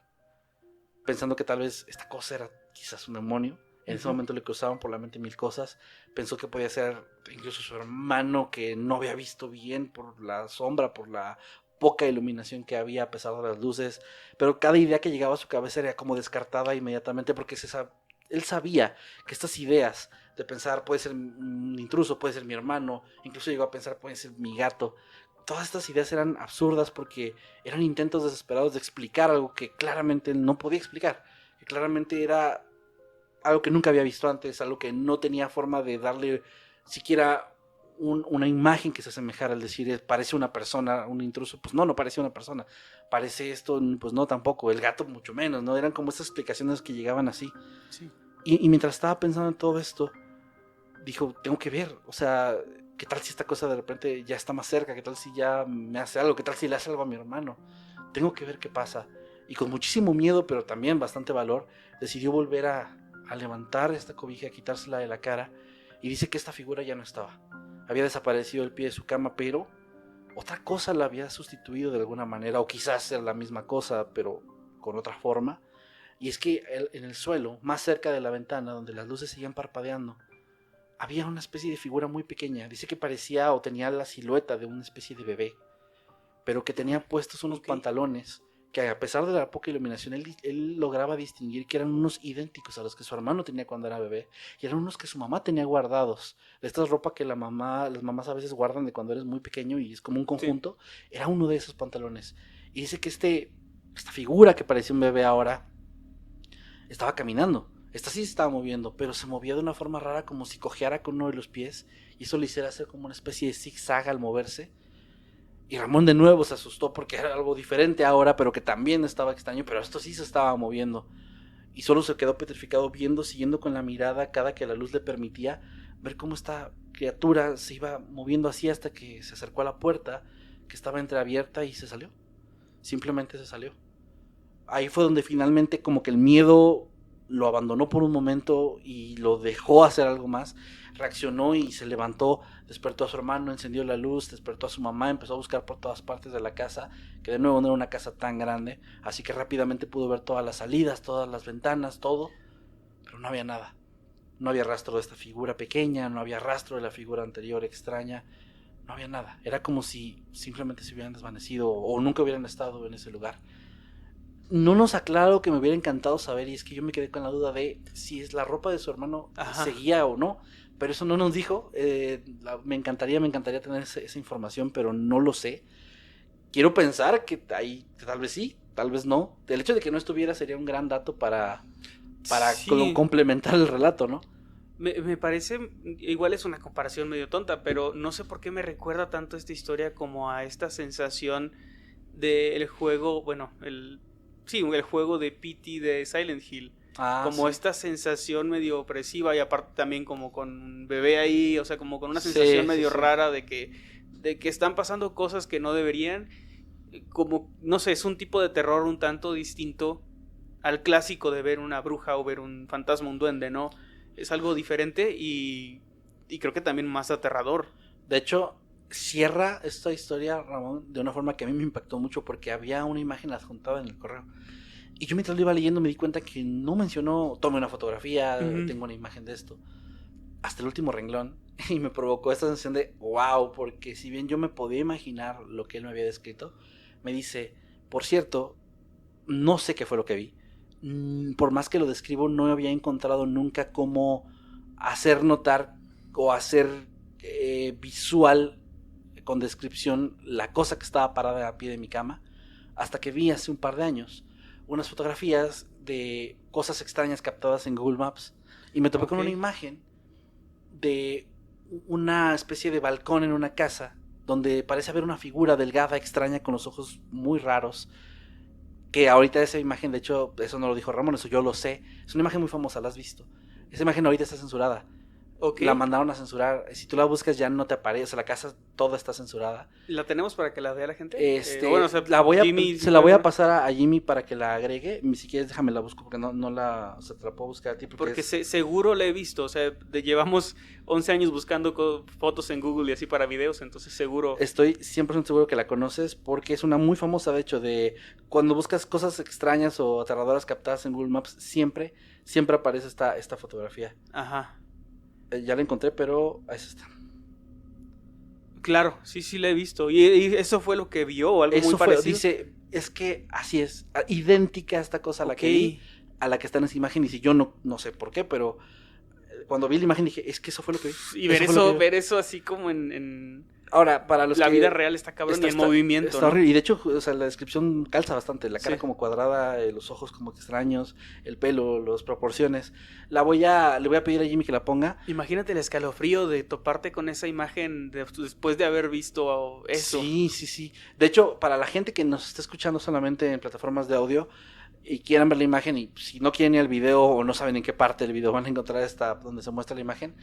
pensando que tal vez esta cosa era quizás un demonio. En ese momento le cruzaban por la mente mil cosas. Pensó que podía ser incluso su hermano que no había visto bien por la sombra, por la poca iluminación que había a pesar de las luces, pero cada idea que llegaba a su cabeza era como descartada inmediatamente porque él sabía que estas ideas de pensar puede ser un intruso, puede ser mi hermano, incluso llegó a pensar puede ser mi gato, todas estas ideas eran absurdas porque eran intentos desesperados de explicar algo que claramente él no podía explicar, que claramente era algo que nunca había visto antes, algo que no tenía forma de darle siquiera una imagen que se asemejara al decir, parece una persona, un intruso, pues no parecía una persona, parece esto, pues no tampoco, el gato mucho menos, ¿no? Eran como estas explicaciones que llegaban así. Sí. Y mientras estaba pensando en todo esto, dijo, tengo que ver, o sea, ¿qué tal si esta cosa de repente ya está más cerca? ¿Qué tal si ya me hace algo? ¿Qué tal si le hace algo a mi hermano? Tengo que ver qué pasa. Y con muchísimo miedo, pero también bastante valor, decidió volver a levantar esta cobija, a quitársela de la cara, y dice que esta figura ya no estaba. Había desaparecido el pie de su cama, pero otra cosa la había sustituido de alguna manera, o quizás era la misma cosa, pero con otra forma. Y es que en el suelo, más cerca de la ventana, donde las luces seguían parpadeando, había una especie de figura muy pequeña. Dice que parecía o tenía la silueta de una especie de bebé, pero que tenía puestos unos pantalones que a pesar de la poca iluminación, él lograba distinguir que eran unos idénticos a los que su hermano tenía cuando era bebé, y eran unos que su mamá tenía guardados. De estas ropas que las mamás a veces guardan de cuando eres muy pequeño y es como un conjunto, sí. Era uno de esos pantalones. Y dice que esta figura que parecía un bebé ahora, estaba caminando. Esta sí se estaba moviendo, pero se movía de una forma rara, como si cojeara con uno de los pies, y eso le hiciera hacer como una especie de zigzag al moverse. Y Ramón de nuevo se asustó porque era algo diferente ahora, pero que también estaba extraño, pero esto sí se estaba moviendo. Y solo se quedó petrificado siguiendo con la mirada cada que la luz le permitía ver cómo esta criatura se iba moviendo así hasta que se acercó a la puerta, que estaba entreabierta, y se salió. Simplemente se salió. Ahí fue donde finalmente como que el miedo lo abandonó por un momento y lo dejó hacer algo más. Reaccionó y se levantó, despertó a su hermano, encendió la luz, despertó a su mamá, empezó a buscar por todas partes de la casa, que de nuevo no era una casa tan grande, así que rápidamente pudo ver todas las salidas, todas las ventanas, todo, pero no había nada. No había rastro de esta figura pequeña, no había rastro de la figura anterior extraña, no había nada. Era como si simplemente se hubieran desvanecido o nunca hubieran estado en ese lugar. No nos aclaró, que me hubiera encantado saber, y es que yo me quedé con la duda de si es la ropa de su hermano seguía o no, pero eso no nos dijo. Me encantaría tener esa información, pero no lo sé. Quiero pensar que ahí tal vez sí, tal vez no. El hecho de que no estuviera sería un gran dato para sí, complementar el relato, ¿no? Me parece, igual es una comparación medio tonta, pero no sé por qué me recuerda tanto esta historia como a esta sensación del juego, el juego de P.T. de Silent Hill. Como sí, esta sensación medio opresiva, y aparte también como con un bebé ahí, o sea, como con una sensación medio rara de que están pasando cosas que no deberían. Como, no sé, es un tipo de terror un tanto distinto al clásico de ver una bruja o ver un fantasma, un duende, ¿no? Es algo diferente y creo que también más aterrador. De hecho, cierra esta historia, Ramón, de una forma que a mí me impactó mucho, porque había una imagen adjuntada en el correo. Y yo mientras lo iba leyendo me di cuenta que no mencionó, tome una fotografía, tengo una imagen de esto. hasta el último renglón y me provocó esta sensación de wow, porque si bien yo me podía imaginar lo que él me había descrito, me dice, por cierto, no sé qué fue lo que vi. Por más que lo describo, no había encontrado nunca cómo hacer notar o hacer visual con descripción la cosa que estaba parada a pie de mi cama, hasta que vi hace un par de años unas fotografías de cosas extrañas captadas en Google Maps y me topé con una imagen de una especie de balcón en una casa donde parece haber una figura delgada, extraña, con los ojos muy raros, que ahorita esa imagen, de hecho, eso no lo dijo Ramón, eso yo lo sé, es una imagen muy famosa, ¿la has visto? Esa imagen ahorita está censurada. La mandaron a censurar. Si tú la buscas ya no te aparece. O sea, la casa toda está censurada. ¿La tenemos para que la vea la gente? Bueno, o sea, se la voy a pasar a Jimmy para que la agregue. Si quieres déjame la busco porque no la... O sea, te la puedo buscar a ti. Porque seguro la he visto. O sea, llevamos 11 años buscando fotos en Google y así para videos. Entonces seguro... Estoy 100% seguro que la conoces porque es una muy famosa, de hecho, de cuando buscas cosas extrañas o aterradoras captadas en Google Maps, siempre aparece esta fotografía. Ajá. Ya la encontré, pero ahí está. Claro, sí la he visto. ¿Y eso fue lo que vio o algo muy parecido? Dice, es que así es, idéntica esta cosa a la que vi, a la que está en esa imagen. Y si yo no sé por qué, pero cuando vi la imagen dije, es que eso fue lo que vi. Y ver eso así como en... Ahora, para los la vida real está cabrón y en movimiento. Está horrible. Y de hecho, o sea, la descripción calza bastante. La cara como cuadrada, los ojos como extraños, el pelo, las proporciones. Le voy a pedir a Jimmy que la ponga. Imagínate el escalofrío de toparte con esa imagen después de haber visto eso. Sí. De hecho, para la gente que nos está escuchando solamente en plataformas de audio y quieran ver la imagen, y si no quieren ir al video o no saben en qué parte del video van a encontrar donde se muestra la imagen,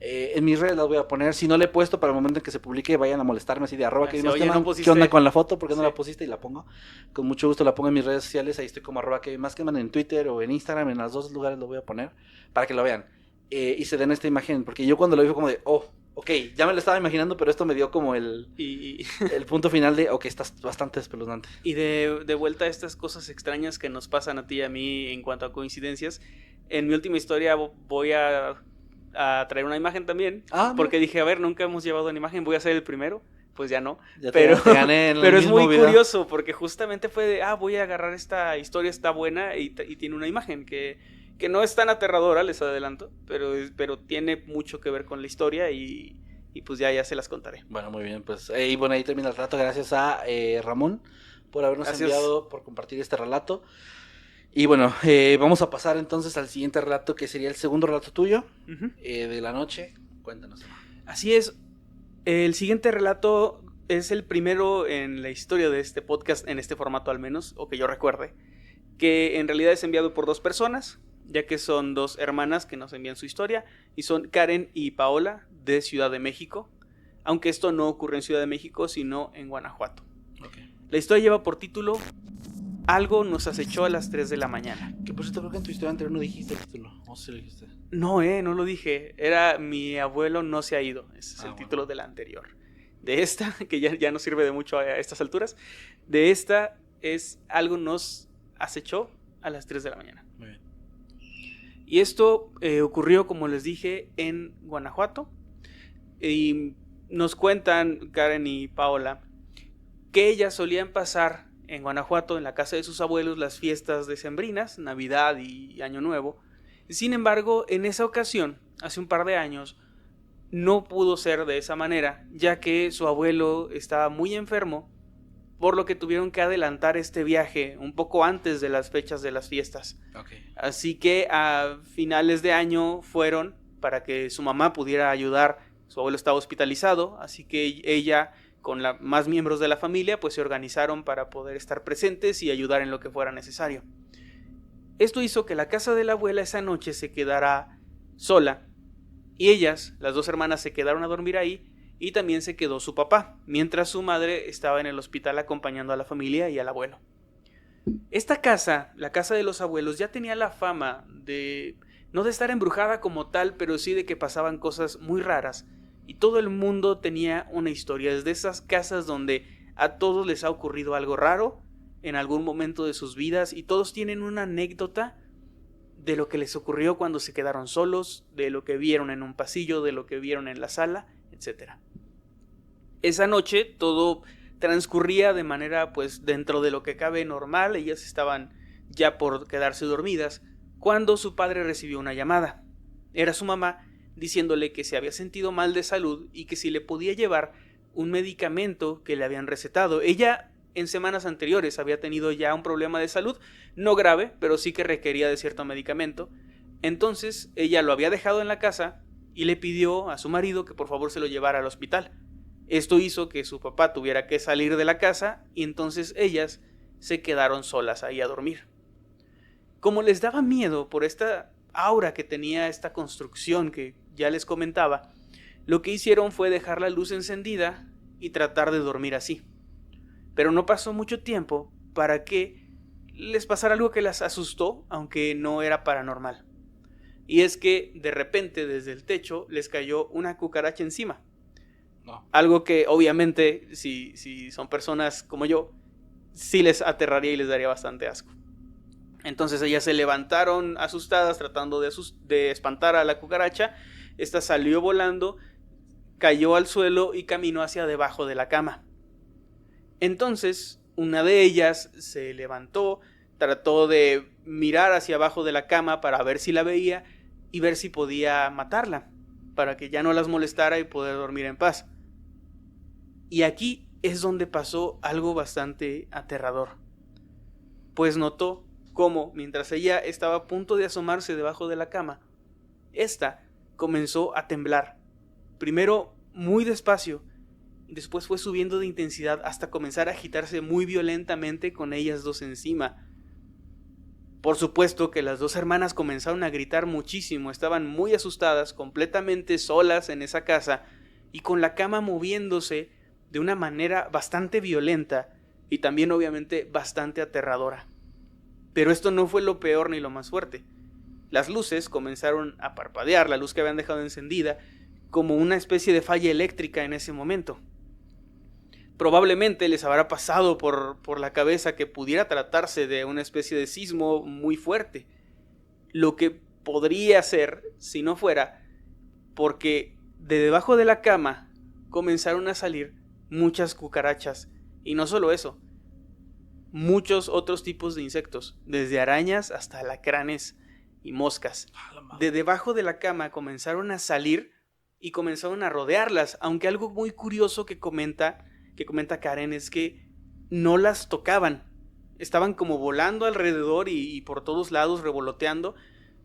en mis redes las voy a poner. Si no la he puesto, para el momento en que se publique vayan a molestarme así de @ ¿qué onda con la foto? ¿Por qué no la pusiste? Y la pongo. Con mucho gusto la pongo en mis redes sociales. Ahí estoy como @ en Twitter o en Instagram. En los dos lugares lo voy a poner para que lo vean y se den esta imagen, porque yo cuando lo vi fue como de ok, ya me lo estaba imaginando, pero esto me dio como el punto final de estás bastante espeluznante. Y de vuelta a estas cosas extrañas que nos pasan a ti y a mí en cuanto a coincidencias, en mi última historia voy a traer una imagen también, porque dije, a ver, nunca hemos llevado una imagen, voy a ser el primero, pues ya no, pero es muy curioso, porque justamente fue de, voy a agarrar esta historia, está buena, y tiene una imagen que no es tan aterradora, les adelanto, pero tiene mucho que ver con la historia y pues ya se las contaré. Bueno, muy bien, pues y bueno, ahí termina el relato. Gracias a Ramón por habernos enviado, por compartir este relato. Y bueno, vamos a pasar entonces al siguiente relato, que sería el segundo relato tuyo, de la noche. Cuéntanos. Así es, el siguiente relato es el primero en la historia de este podcast, en este formato al menos, o que yo recuerde, que en realidad es enviado por 2 personas, ya que son 2 hermanas que nos envían su historia, y son Karen y Paola, de Ciudad de México, aunque esto no ocurre en Ciudad de México, sino en Guanajuato. La historia lleva por título Algo nos acechó a las 3 de la mañana. Que por cierto, creo que en tu historia anterior no dijiste el título. ¿O sí lo dijiste? No lo dije. Era Mi abuelo no se ha ido. Ese es el título de la anterior. De esta, que ya no sirve de mucho a estas alturas, de esta es Algo nos acechó a las 3 de la mañana. Muy bien. Y esto ocurrió, como les dije, en Guanajuato. Y nos cuentan Karen y Paola que ellas solían pasar en Guanajuato, en la casa de sus abuelos, las fiestas decembrinas, Navidad y Año Nuevo. Sin embargo, en esa ocasión, hace un par de años, no pudo ser de esa manera, ya que su abuelo estaba muy enfermo, por lo que tuvieron que adelantar este viaje un poco antes de las fechas de las fiestas. Así que a finales de año fueron para que su mamá pudiera ayudar. Su abuelo estaba hospitalizado, así que ella, con más miembros de la familia, pues se organizaron para poder estar presentes y ayudar en lo que fuera necesario. Esto hizo que la casa de la abuela esa noche se quedara sola, y ellas, las 2 hermanas, se quedaron a dormir ahí, y también se quedó su papá, mientras su madre estaba en el hospital acompañando a la familia y al abuelo. Esta casa, la casa de los abuelos, ya tenía la fama de, no de estar embrujada como tal, pero sí de que pasaban cosas muy raras, y todo el mundo tenía una historia. Es de esas casas donde a todos les ha ocurrido algo raro en algún momento de sus vidas, y todos tienen una anécdota de lo que les ocurrió cuando se quedaron solos, de lo que vieron en un pasillo, de lo que vieron en la sala, etc. Esa noche todo transcurría de manera, pues, dentro de lo que cabe normal. Ellas estaban ya por quedarse dormidas cuando su padre recibió una llamada. Era su mamá diciéndole que se había sentido mal de salud y que si le podía llevar un medicamento que le habían recetado. Ella en semanas anteriores había tenido ya un problema de salud, no grave, pero sí que requería de cierto medicamento. Entonces ella lo había dejado en la casa y le pidió a su marido que por favor se lo llevara al hospital. Esto hizo que su papá tuviera que salir de la casa y entonces ellas se quedaron solas ahí a dormir. Como les daba miedo por esta aura que tenía esta construcción que ya les comentaba, lo que hicieron fue dejar la luz encendida y tratar de dormir así. Pero no pasó mucho tiempo para que les pasara algo que las asustó, aunque no era paranormal. Y es que de repente desde el techo les cayó una cucaracha encima. No. Algo que obviamente si son personas como yo, sí les aterraría y les daría bastante asco. Entonces ellas se levantaron asustadas tratando de espantar a la cucaracha. Esta salió volando, cayó al suelo y caminó hacia debajo de la cama. Entonces una de ellas se levantó, trató de mirar hacia abajo de la cama para ver si la veía y ver si podía matarla, para que ya no las molestara y poder dormir en paz. Y aquí es donde pasó algo bastante aterrador, pues notó cómo, mientras ella estaba a punto de asomarse debajo de la cama, esta comenzó a temblar. Primero muy despacio, después fue subiendo de intensidad hasta comenzar a agitarse muy violentamente con ellas dos encima. Por supuesto que las dos hermanas comenzaron a gritar muchísimo, estaban muy asustadas, completamente solas en esa casa y con la cama moviéndose de una manera bastante violenta y también obviamente bastante aterradora. Pero esto no fue lo peor ni lo más fuerte. Las luces comenzaron a parpadear, la luz que habían dejado encendida, como una especie de falla eléctrica en ese momento. Probablemente les habrá pasado por la cabeza que pudiera tratarse de una especie de sismo muy fuerte. Lo que podría ser si no fuera porque de debajo de la cama comenzaron a salir muchas cucarachas. Y no solo eso, muchos otros tipos de insectos, desde arañas hasta alacranes y moscas. De debajo de la cama comenzaron a salir y comenzaron a rodearlas, aunque algo muy curioso que comenta Karen es que no las tocaban. Estaban como volando alrededor y por todos lados revoloteando,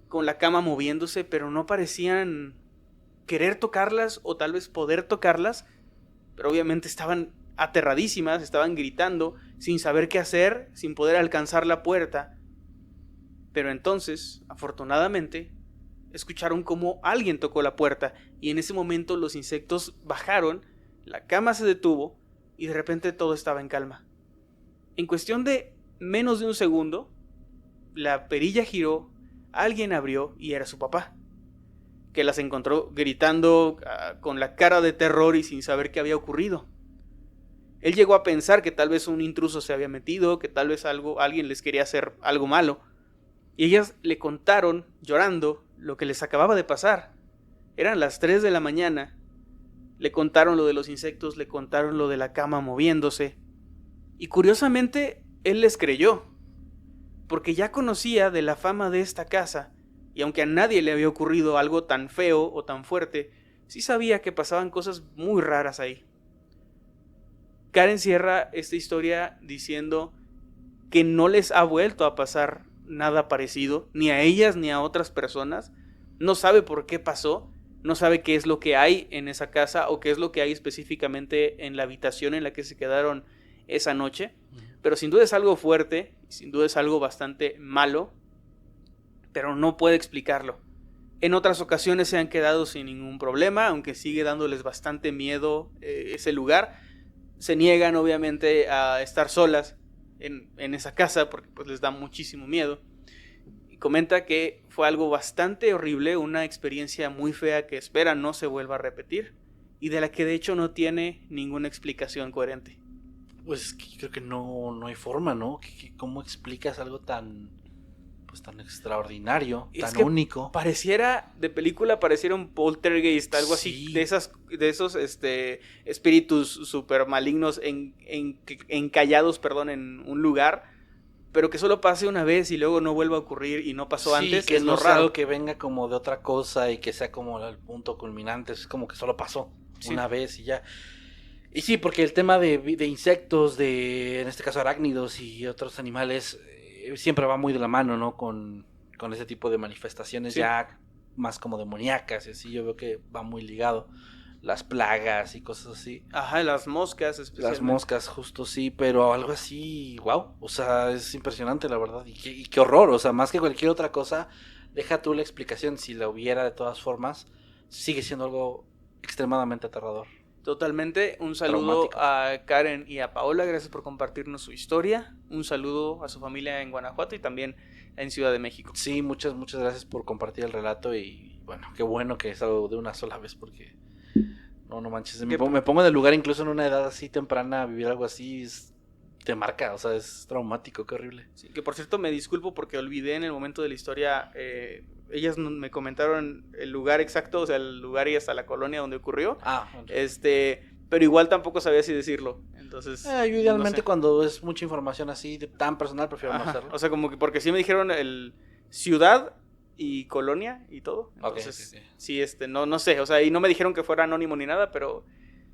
con la cama moviéndose, pero no parecían querer tocarlas o tal vez poder tocarlas, pero obviamente estaban aterradísimas, estaban gritando, sin saber qué hacer, sin poder alcanzar la puerta. Pero entonces, afortunadamente, escucharon como alguien tocó la puerta y en ese momento los insectos bajaron, la cama se detuvo y de repente todo estaba en calma. En cuestión de menos de un segundo, la perilla giró, alguien abrió y era su papá, que las encontró gritando con la cara de terror y sin saber qué había ocurrido. Él llegó a pensar que tal vez un intruso se había metido, que tal vez alguien les quería hacer algo malo. Y ellas le contaron, llorando, lo que les acababa de pasar. Eran las 3 de la mañana. Le contaron lo de los insectos, le contaron lo de la cama moviéndose. Y curiosamente, él les creyó, porque ya conocía de la fama de esta casa, y aunque a nadie le había ocurrido algo tan feo o tan fuerte, sí sabía que pasaban cosas muy raras ahí. Karen cierra esta historia diciendo que no les ha vuelto a pasar nada parecido, ni a ellas ni a otras personas. No sabe por qué pasó, no sabe qué es lo que hay en esa casa o qué es lo que hay específicamente en la habitación en la que se quedaron esa noche, pero sin duda es algo fuerte, sin duda es algo bastante malo, pero no puede explicarlo. En otras ocasiones se han quedado sin ningún problema, aunque sigue dándoles bastante miedo ese lugar. Se niegan obviamente a estar solas en esa casa porque pues les da muchísimo miedo. Y comenta que fue algo bastante horrible, una experiencia muy fea que espera no se vuelva a repetir y de la que de hecho no tiene ninguna explicación coherente. Pues es que creo que no hay forma, ¿no? ¿Cómo explicas algo tan pues tan extraordinario, Es tan que único. Pareciera un poltergeist, algo así, Sí. de esos espíritus súper malignos encallados, perdón, en un lugar, pero que solo pase una vez y luego no vuelva a ocurrir y no pasó Sí, antes, que es no lo sea raro. algo que venga como de otra cosa y que sea como el punto culminante, es como que solo pasó Sí. una vez y ya. Y sí, porque el tema de insectos, en este caso arácnidos y otros animales, siempre va muy de la mano, ¿no? Con ese tipo de manifestaciones Sí. ya más como demoníacas y así, yo veo que va muy ligado. Las plagas y cosas así. Ajá, las moscas especialmente. Las moscas, justo sí, pero algo así, wow, o sea, es impresionante la verdad, y qué horror, o sea, más que cualquier otra cosa, deja tú la explicación, si la hubiera de todas formas, sigue siendo algo extremadamente aterrador. Totalmente. Un saludo Traumático. a Karen y a Paola, gracias por compartirnos su historia. Un saludo a su familia en Guanajuato y también en Ciudad de México. Sí, muchas gracias por compartir el relato y bueno, qué bueno que es algo de una sola vez porque no manches, me pongo en el lugar incluso en una edad así temprana, vivir algo así te marca, o sea, es traumático, qué horrible. Sí, que por cierto me disculpo porque olvidé en el momento de la historia, ellas me comentaron el lugar exacto, o sea, el lugar y hasta la colonia donde ocurrió. Bueno. Pero igual tampoco sabía si decirlo. Entonces, yo idealmente no sé. Cuando es mucha información así tan personal prefiero no Ajá, hacerlo. o sea, como que porque sí me dijeron el ciudad y colonia y todo. Entonces, Okay. sí, no sé, o sea, y no me dijeron que fuera anónimo ni nada, pero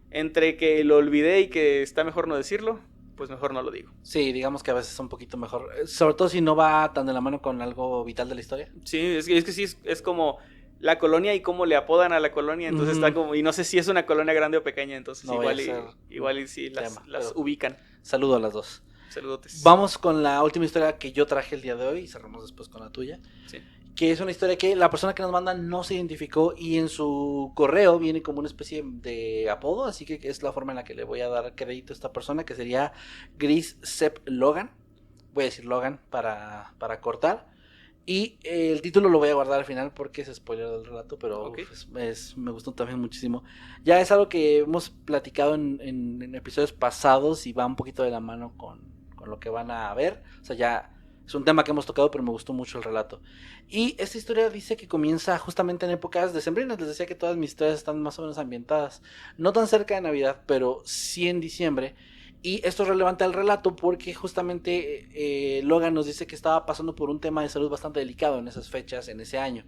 entre que lo olvidé y que está mejor no decirlo, pues mejor no lo digo. Sí, digamos que a veces es un poquito mejor, sobre todo si no va tan de la mano con algo vital de la historia. Sí, es que sí, es como la colonia y cómo le apodan a la colonia, entonces está como, y no sé si es una colonia grande o pequeña, entonces No igual y sí las ubican. Saludo a las dos. Saludotes. Vamos con la última historia que yo traje el día de hoy y cerramos después con la tuya. Sí. Que es una historia que la persona que nos manda no se identificó y en su correo viene como una especie de apodo, así que es la forma en la que le voy a dar crédito a esta persona, que sería Gris Sepp Logan. Voy a decir Logan para cortar. Y el título lo voy a guardar al final porque es spoiler del relato, pero Okay. me gustó también muchísimo. Ya es algo que hemos platicado en episodios pasados y va un poquito de la mano con lo que van a ver. O sea, ya es un tema que hemos tocado, pero me gustó mucho el relato. Y esta historia dice que comienza justamente en épocas decembrinas. Les decía que todas mis historias están más o menos ambientadas, no tan cerca de Navidad, pero sí en diciembre. Y esto es relevante al relato porque justamente Logan nos dice que estaba pasando por un tema de salud bastante delicado en esas fechas, en ese año.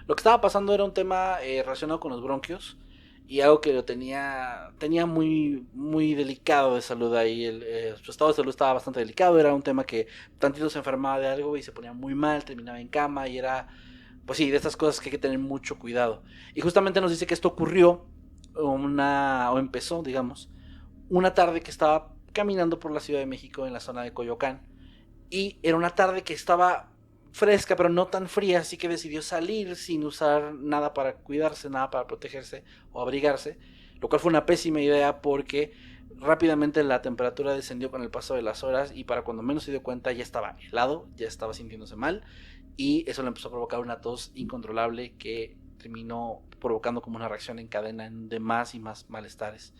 Lo que estaba pasando era un tema relacionado con los bronquios y algo que lo tenía muy, muy delicado de salud ahí. Su estado de salud estaba bastante delicado, era un tema que tantito se enfermaba de algo y se ponía muy mal, terminaba en cama y era, pues sí, de estas cosas que hay que tener mucho cuidado. Y justamente nos dice que esto ocurrió o empezó, digamos, una tarde que estaba caminando por la Ciudad de México en la zona de Coyoacán y era una tarde que estaba fresca pero no tan fría, así que decidió salir sin usar nada para cuidarse, nada para protegerse o abrigarse, lo cual fue una pésima idea porque rápidamente la temperatura descendió con el paso de las horas y para cuando menos se dio cuenta ya estaba helado, ya estaba sintiéndose mal y eso le empezó a provocar una tos incontrolable que terminó provocando como una reacción en cadena de más y más malestares.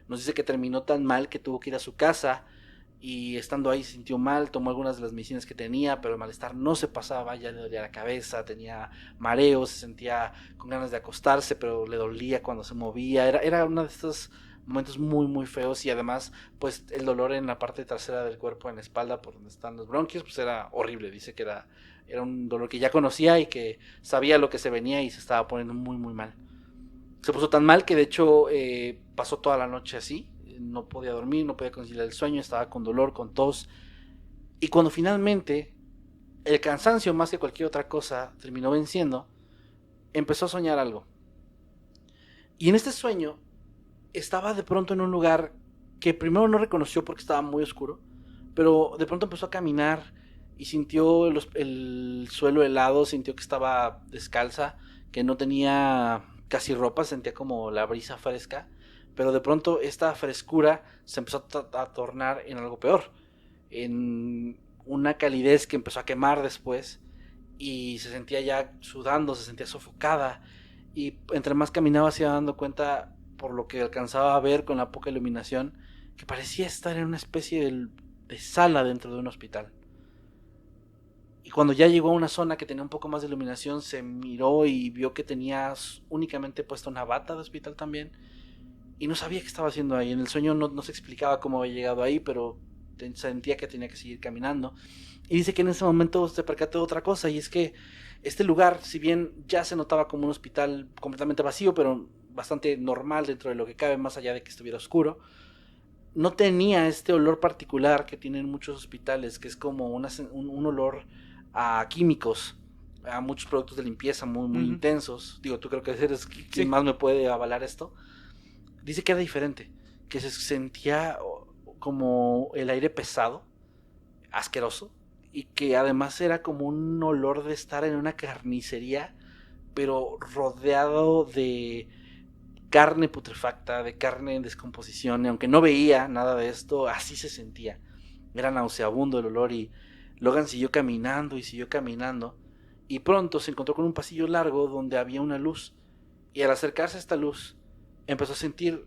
Nos dice que terminó tan mal que tuvo que ir a su casa y estando ahí se sintió mal, tomó algunas de las medicinas que tenía, pero el malestar no se pasaba, ya le dolía la cabeza, tenía mareos, se sentía con ganas de acostarse, pero le dolía cuando se movía, era uno de estos momentos muy muy feos y además pues el dolor en la parte trasera del cuerpo, en la espalda, por donde están los bronquios, pues era horrible, dice que era un dolor que ya conocía y que sabía lo que se venía y se estaba poniendo muy muy mal. Se puso tan mal que de hecho pasó toda la noche así, no podía dormir, no podía conciliar el sueño, estaba con dolor, con tos. Y cuando finalmente el cansancio más que cualquier otra cosa terminó venciendo, empezó a soñar algo. Y en este sueño estaba de pronto en un lugar que primero no reconoció porque estaba muy oscuro, pero de pronto empezó a caminar y sintió el suelo helado, sintió que estaba descalza, que no tenía casi ropa, sentía como la brisa fresca, pero de pronto esta frescura se empezó a tornar en algo peor, en una calidez que empezó a quemar después y se sentía ya sudando, se sentía sofocada y entre más caminaba se iba dando cuenta por lo que alcanzaba a ver con la poca iluminación que parecía estar en una especie de sala dentro de un hospital. Y cuando ya llegó a una zona que tenía un poco más de iluminación, se miró y vio que tenía únicamente puesta una bata de hospital también. Y no sabía qué estaba haciendo ahí. En el sueño no se explicaba cómo había llegado ahí, pero sentía que tenía que seguir caminando. Y dice que en ese momento se percató de otra cosa, y es que este lugar, si bien ya se notaba como un hospital completamente vacío, pero bastante normal dentro de lo que cabe, más allá de que estuviera oscuro, no tenía este olor particular que tienen muchos hospitales, que es como un olor a químicos, a muchos productos de limpieza muy intensos. Digo, tú creo que eres quien más me puede avalar esto. Dice que era diferente, que se sentía como el aire pesado, asqueroso, y que además era como un olor de estar en una carnicería, pero rodeado de carne putrefacta, de carne en descomposición, y aunque no veía nada de esto, así se sentía. Era nauseabundo el olor, y Logan siguió caminando y siguió caminando, y pronto se encontró con un pasillo largo donde había una luz, y al acercarse a esta luz, empezó a sentir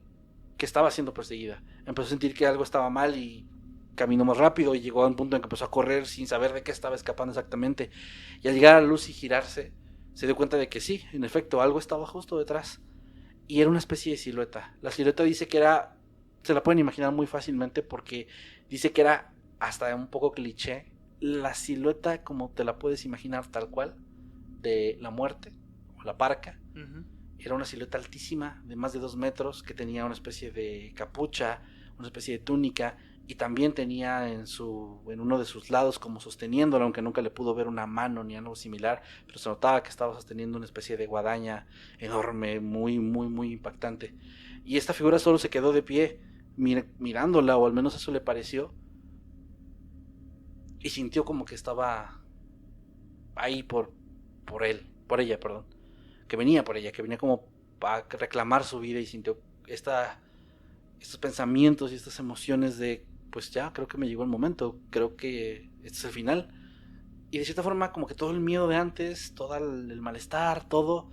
que estaba siendo perseguida, empezó a sentir que algo estaba mal, y caminó más rápido, y llegó a un punto en que empezó a correr sin saber de qué estaba escapando exactamente, y al llegar a la luz y girarse, se dio cuenta de que sí, en efecto, algo estaba justo detrás, y era una especie de silueta. La silueta dice que era, se la pueden imaginar muy fácilmente, porque dice que era hasta un poco cliché, la silueta como te la puedes imaginar tal cual, de la muerte, o la parca. Era una silueta altísima, de más de 2 metros, que tenía una especie de capucha, una especie de túnica, y también tenía en uno de sus lados como sosteniéndola, aunque nunca le pudo ver una mano ni algo similar, pero se notaba que estaba sosteniendo una especie de guadaña enorme, muy, muy, muy impactante. Y esta figura solo se quedó de pie, mirándola, o al menos eso le pareció, y sintió como que estaba ahí por ella, perdón, que venía por ella, que venía como a reclamar su vida, y sintió estos pensamientos y estas emociones de, pues ya, creo que me llegó el momento, creo que este es el final. Y de cierta forma como que todo el miedo de antes, todo el malestar, todo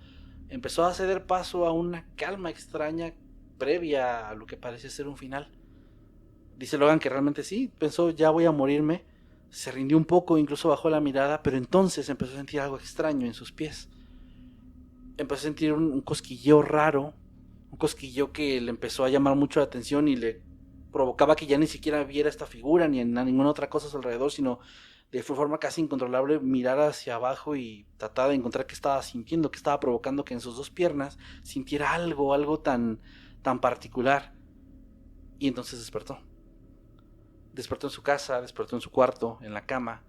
empezó a ceder paso a una calma extraña previa a lo que parecía ser un final. Dice Logan que realmente sí, pensó ya voy a morirme, se rindió un poco, incluso bajó la mirada, pero entonces empezó a sentir algo extraño en sus pies. Empezó a sentir un cosquilleo raro, un cosquilleo que le empezó a llamar mucho la atención y le provocaba que ya ni siquiera viera esta figura ni en ninguna otra cosa a su alrededor, sino de forma casi incontrolable mirar hacia abajo y tratar de encontrar qué estaba sintiendo, qué estaba provocando que en sus 2 piernas sintiera algo tan particular. Y entonces despertó en su casa, despertó en su cuarto, en la cama,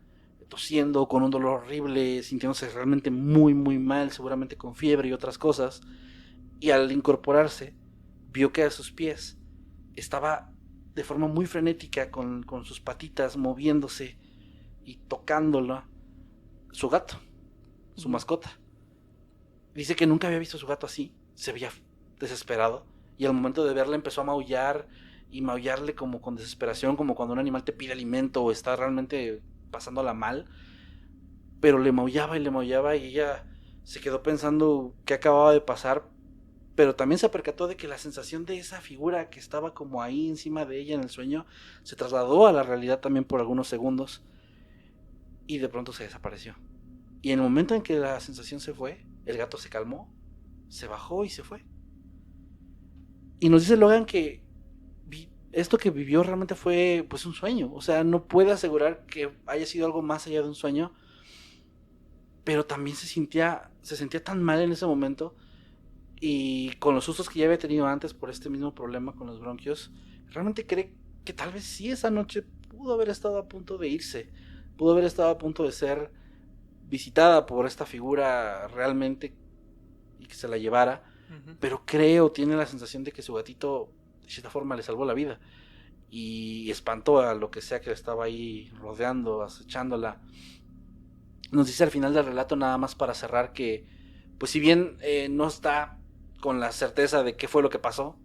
tosiendo, con un dolor horrible, sintiéndose realmente muy muy mal, seguramente con fiebre y otras cosas. Y al incorporarse, vio que a sus pies estaba de forma muy frenética, con sus patitas moviéndose y tocándolo, su gato, su mascota. Dice que nunca había visto a su gato así, se veía desesperado, y al momento de verla empezó a maullar, y maullarle como con desesperación, como cuando un animal te pide alimento o está realmente pasándola mal, pero le maullaba y ella se quedó pensando qué acababa de pasar, pero también se percató de que la sensación de esa figura que estaba como ahí encima de ella en el sueño se trasladó a la realidad también por algunos segundos, y de pronto se desapareció. Y en el momento en que la sensación se fue, el gato se calmó, se bajó y se fue. Y nos dice Logan que esto que vivió realmente fue pues un sueño. O sea, no puede asegurar que haya sido algo más allá de un sueño, pero también se sentía tan mal en ese momento, y con los sustos que ya había tenido antes por este mismo problema con los bronquios, realmente cree que tal vez sí esa noche pudo haber estado a punto de irse, pudo haber estado a punto de ser visitada por esta figura realmente y que se la llevara, pero tiene la sensación de que su gatito de cierta forma le salvó la vida y espantó a lo que sea que estaba ahí rodeando, acechándola. Nos dice al final del relato, nada más para cerrar, que pues si bien no está con la certeza de qué fue lo que pasó,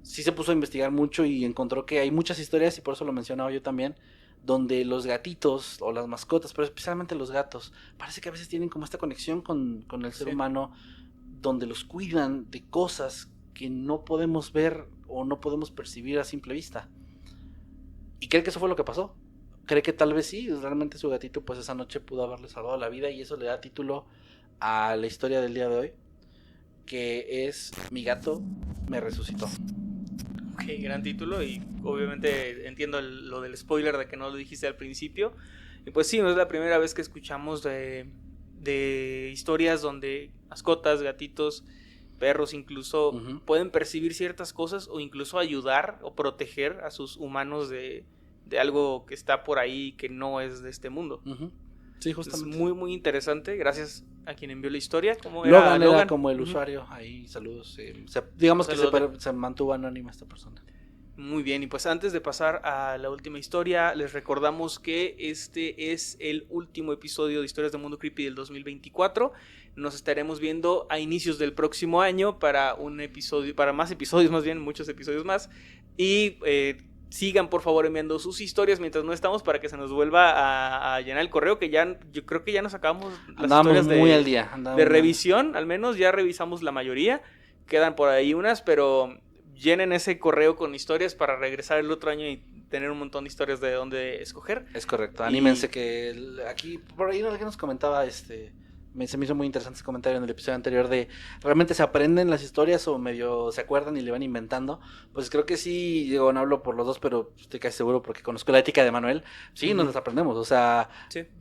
sí se puso a investigar mucho y encontró que hay muchas historias, y por eso lo mencionaba yo también, donde los gatitos o las mascotas, pero especialmente los gatos, parece que a veces tienen como esta conexión con el ser humano, donde los cuidan de cosas que no podemos ver o no podemos percibir a simple vista. Y cree que eso fue lo que pasó. cree que tal vez sí, realmente su gatito pues esa noche pudo haberle salvado la vida y eso le da título a la historia del día de hoy, que es Mi gato me resucitó. Ok, gran título y obviamente entiendo lo del spoiler de que no lo dijiste al principio. Y pues sí, no es la primera vez que escuchamos de historias donde mascotas, gatitos, perros incluso pueden percibir ciertas cosas o incluso ayudar o proteger a sus humanos de algo que está por ahí que no es de este mundo. Sí, justamente. Es muy, muy interesante. Gracias a quien envió la historia. ¿Cómo era? Logan era como el usuario. Ahí, saludos. Digamos que se mantuvo anónima esta persona. Muy bien, y pues antes de pasar a la última historia, les recordamos que este es el último episodio de Historias del Mundo Creepy del 2024. Nos estaremos viendo a inicios del próximo año para un episodio, para más episodios, más bien, muchos episodios más. Y sigan por favor enviando sus historias mientras no estamos para que se nos vuelva a llenar el correo, que ya yo creo que ya nos acabamos las historias muy al día. De revisión, al menos ya revisamos la mayoría. Quedan por ahí unas, pero llenen ese correo con historias para regresar el otro año y tener un montón de historias de dónde escoger. Es correcto, anímense que aquí, por ahí alguien nos comentaba, se me hizo muy interesante ese comentario en el episodio anterior de realmente se aprenden las historias o medio se acuerdan y le van inventando. Pues creo que sí, digo, no hablo por los dos, pero estoy casi seguro porque conozco la ética de Manuel. Sí, nos las aprendemos, o sea,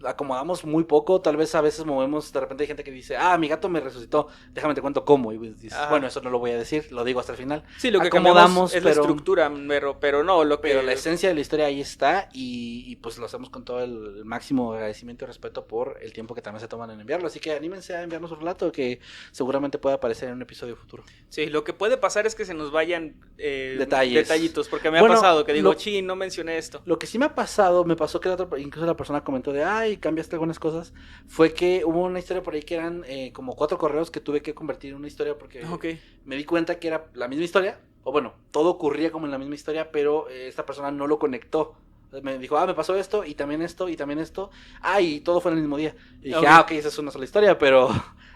acomodamos muy poco, tal vez a veces movemos, de repente hay gente que dice, mi gato me resucitó, déjame te cuento cómo, y pues dices, bueno, eso no lo voy a decir, lo digo hasta el final. Sí, lo que acomodamos es la estructura, pero no, pero la esencia de la historia ahí está y pues lo hacemos con todo el máximo agradecimiento y respeto por el tiempo que también se toman en enviarlo, así que anímense a enviarnos un relato que seguramente puede aparecer en un episodio futuro. Sí, lo que puede pasar es que se nos vayan detallitos, porque me ha pasado que digo, no mencioné esto. Lo que sí me pasó que incluso la persona comentó de, cambiaste algunas cosas, fue que hubo una historia por ahí que eran como 4 correos que tuve que convertir en una historia porque me di cuenta que era la misma historia, o bueno, todo ocurría como en la misma historia, pero esta persona no lo conectó. Me dijo, me pasó esto, y también esto, y también esto. Y todo fue en el mismo día. Y dije, esa es una sola historia, pero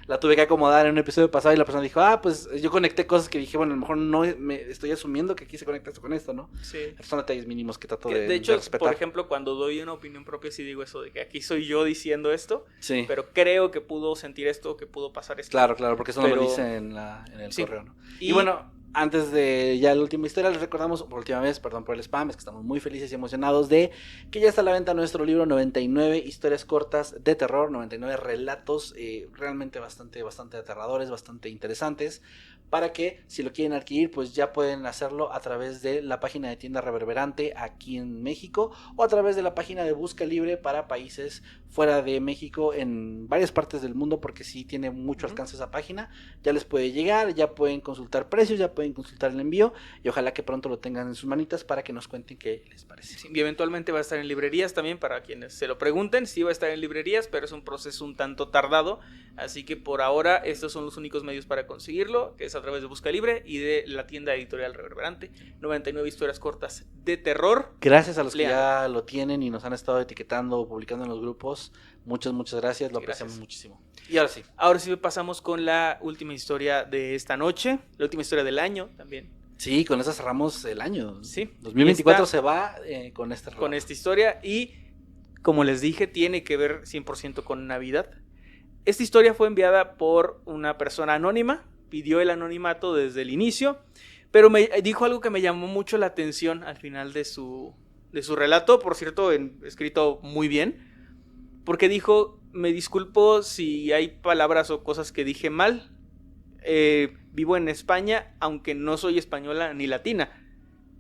la tuve que acomodar en un episodio pasado. Y la persona dijo, pues yo conecté cosas que dije, bueno, a lo mejor no me estoy asumiendo que aquí se conecta esto con esto, ¿no? Sí. Son detalles mínimos que trato de hecho, respetar. Por ejemplo, cuando doy una opinión propia, sí digo eso, de que aquí soy yo diciendo esto. Sí. Pero creo que pudo sentir esto, que pudo pasar esto. Claro, porque eso no lo dice en el correo, ¿no? Y bueno, antes de ya la última historia, les recordamos por última vez, perdón por el spam, es que estamos muy felices y emocionados de que ya está a la venta nuestro libro 99 historias cortas de terror, 99 relatos realmente bastante aterradores, bastante interesantes, para que si lo quieren adquirir pues ya pueden hacerlo a través de la página de Tienda Reverberante aquí en México o a través de la página de Busca Libre para países fuera de México en varias partes del mundo, porque sí tiene mucho alcance esa página, ya les puede llegar, ya pueden consultar precios, ya pueden consultar el envío y ojalá que pronto lo tengan en sus manitas para que nos cuenten qué les parece. Sí, y eventualmente va a estar en librerías también para quienes se lo pregunten, sí va a estar en librerías, pero es un proceso un tanto tardado, así que por ahora estos son los únicos medios para conseguirlo, que es a través de Busca Libre y de la tienda editorial Reverberante, 99 historias cortas de terror. Gracias a los que ya lo tienen y nos han estado etiquetando o publicando en los grupos, muchas gracias, lo apreciamos muchísimo. Y ahora sí pasamos con la última historia de esta noche, la última historia del año también. Sí, con esa cerramos el año. Sí. 2024 se va con esta relato. Con esta historia y, como les dije, tiene que ver 100% con Navidad. Esta historia fue enviada por una persona anónima, pidió el anonimato desde el inicio, pero me dijo algo que me llamó mucho la atención al final de su relato, por cierto, escrito muy bien, porque dijo, me disculpo si hay palabras o cosas que dije mal, vivo en España, aunque no soy española ni latina,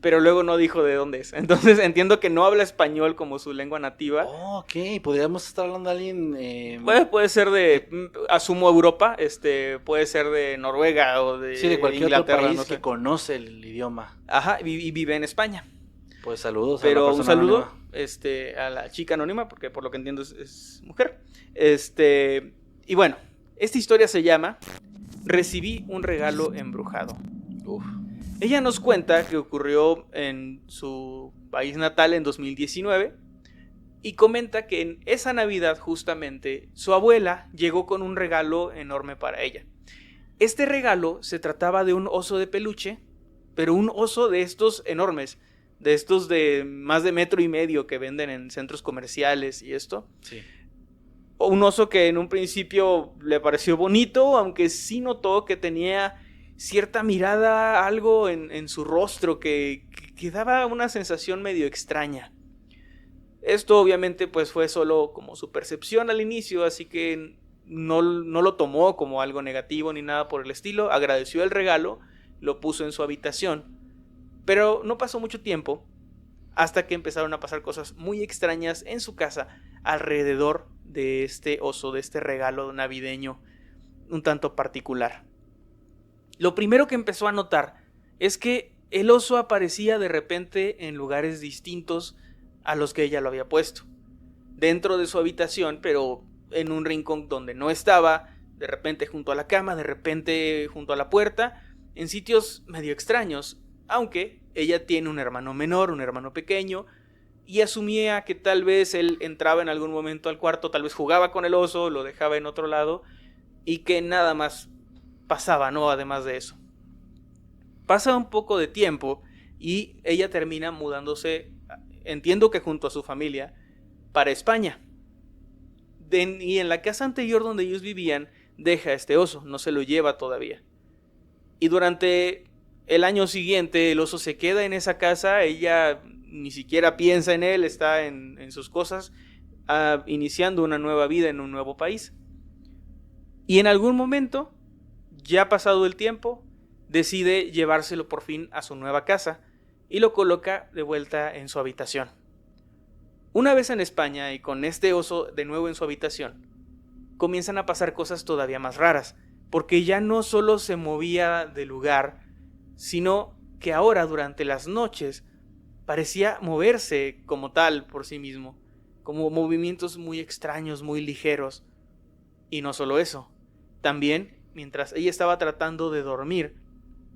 pero luego no dijo de dónde es, entonces entiendo que no habla español como su lengua nativa. Ok, podríamos estar hablando de alguien... Puede ser de, asumo Europa, puede ser de Noruega o de cualquier Inglaterra, otro país no sé, que conoce el idioma. Ajá, y vive en España. Pues saludos. Pero a la un saludo anónima. A la chica anónima, porque por lo que entiendo es mujer. Y bueno, esta historia se llama Recibí un regalo embrujado. Ella nos cuenta que ocurrió en su país natal en 2019 y comenta que en esa Navidad justamente su abuela llegó con un regalo enorme para ella. Este regalo se trataba de un oso de peluche, pero un oso de estos enormes, de estos de más de 1.5 metros que venden en centros comerciales y esto. Sí. Un oso que en un principio le pareció bonito, aunque sí notó que tenía cierta mirada, algo en su rostro que daba una sensación medio extraña. Esto obviamente pues fue solo como su percepción al inicio, así que no lo tomó como algo negativo ni nada por el estilo. Agradeció el regalo, lo puso en su habitación, pero no pasó mucho tiempo hasta que empezaron a pasar cosas muy extrañas en su casa alrededor de este oso, de este regalo navideño un tanto particular. Lo primero que empezó a notar es que el oso aparecía de repente en lugares distintos a los que ella lo había puesto. Dentro de su habitación, pero en un rincón donde no estaba, de repente junto a la cama, de repente junto a la puerta, en sitios medio extraños, aunque ella tiene un hermano menor, un hermano pequeño, y asumía que tal vez él entraba en algún momento al cuarto, tal vez jugaba con el oso, lo dejaba en otro lado, y que nada más pasaba, ¿no? Además de eso. Pasa un poco de tiempo y ella termina mudándose, entiendo que junto a su familia, para España. Y en la casa anterior donde ellos vivían, deja este oso, no se lo lleva todavía. Y durante el año siguiente el oso se queda en esa casa, ella ni siquiera piensa en él, está en sus cosas, iniciando una nueva vida en un nuevo país. Y en algún momento, ya pasado el tiempo, decide llevárselo por fin a su nueva casa y lo coloca de vuelta en su habitación. Una vez en España y con este oso de nuevo en su habitación, comienzan a pasar cosas todavía más raras, porque ya no solo se movía de lugar, sino que ahora durante las noches parecía moverse como tal por sí mismo, como movimientos muy extraños, muy ligeros. Y no solo eso, también mientras ella estaba tratando de dormir,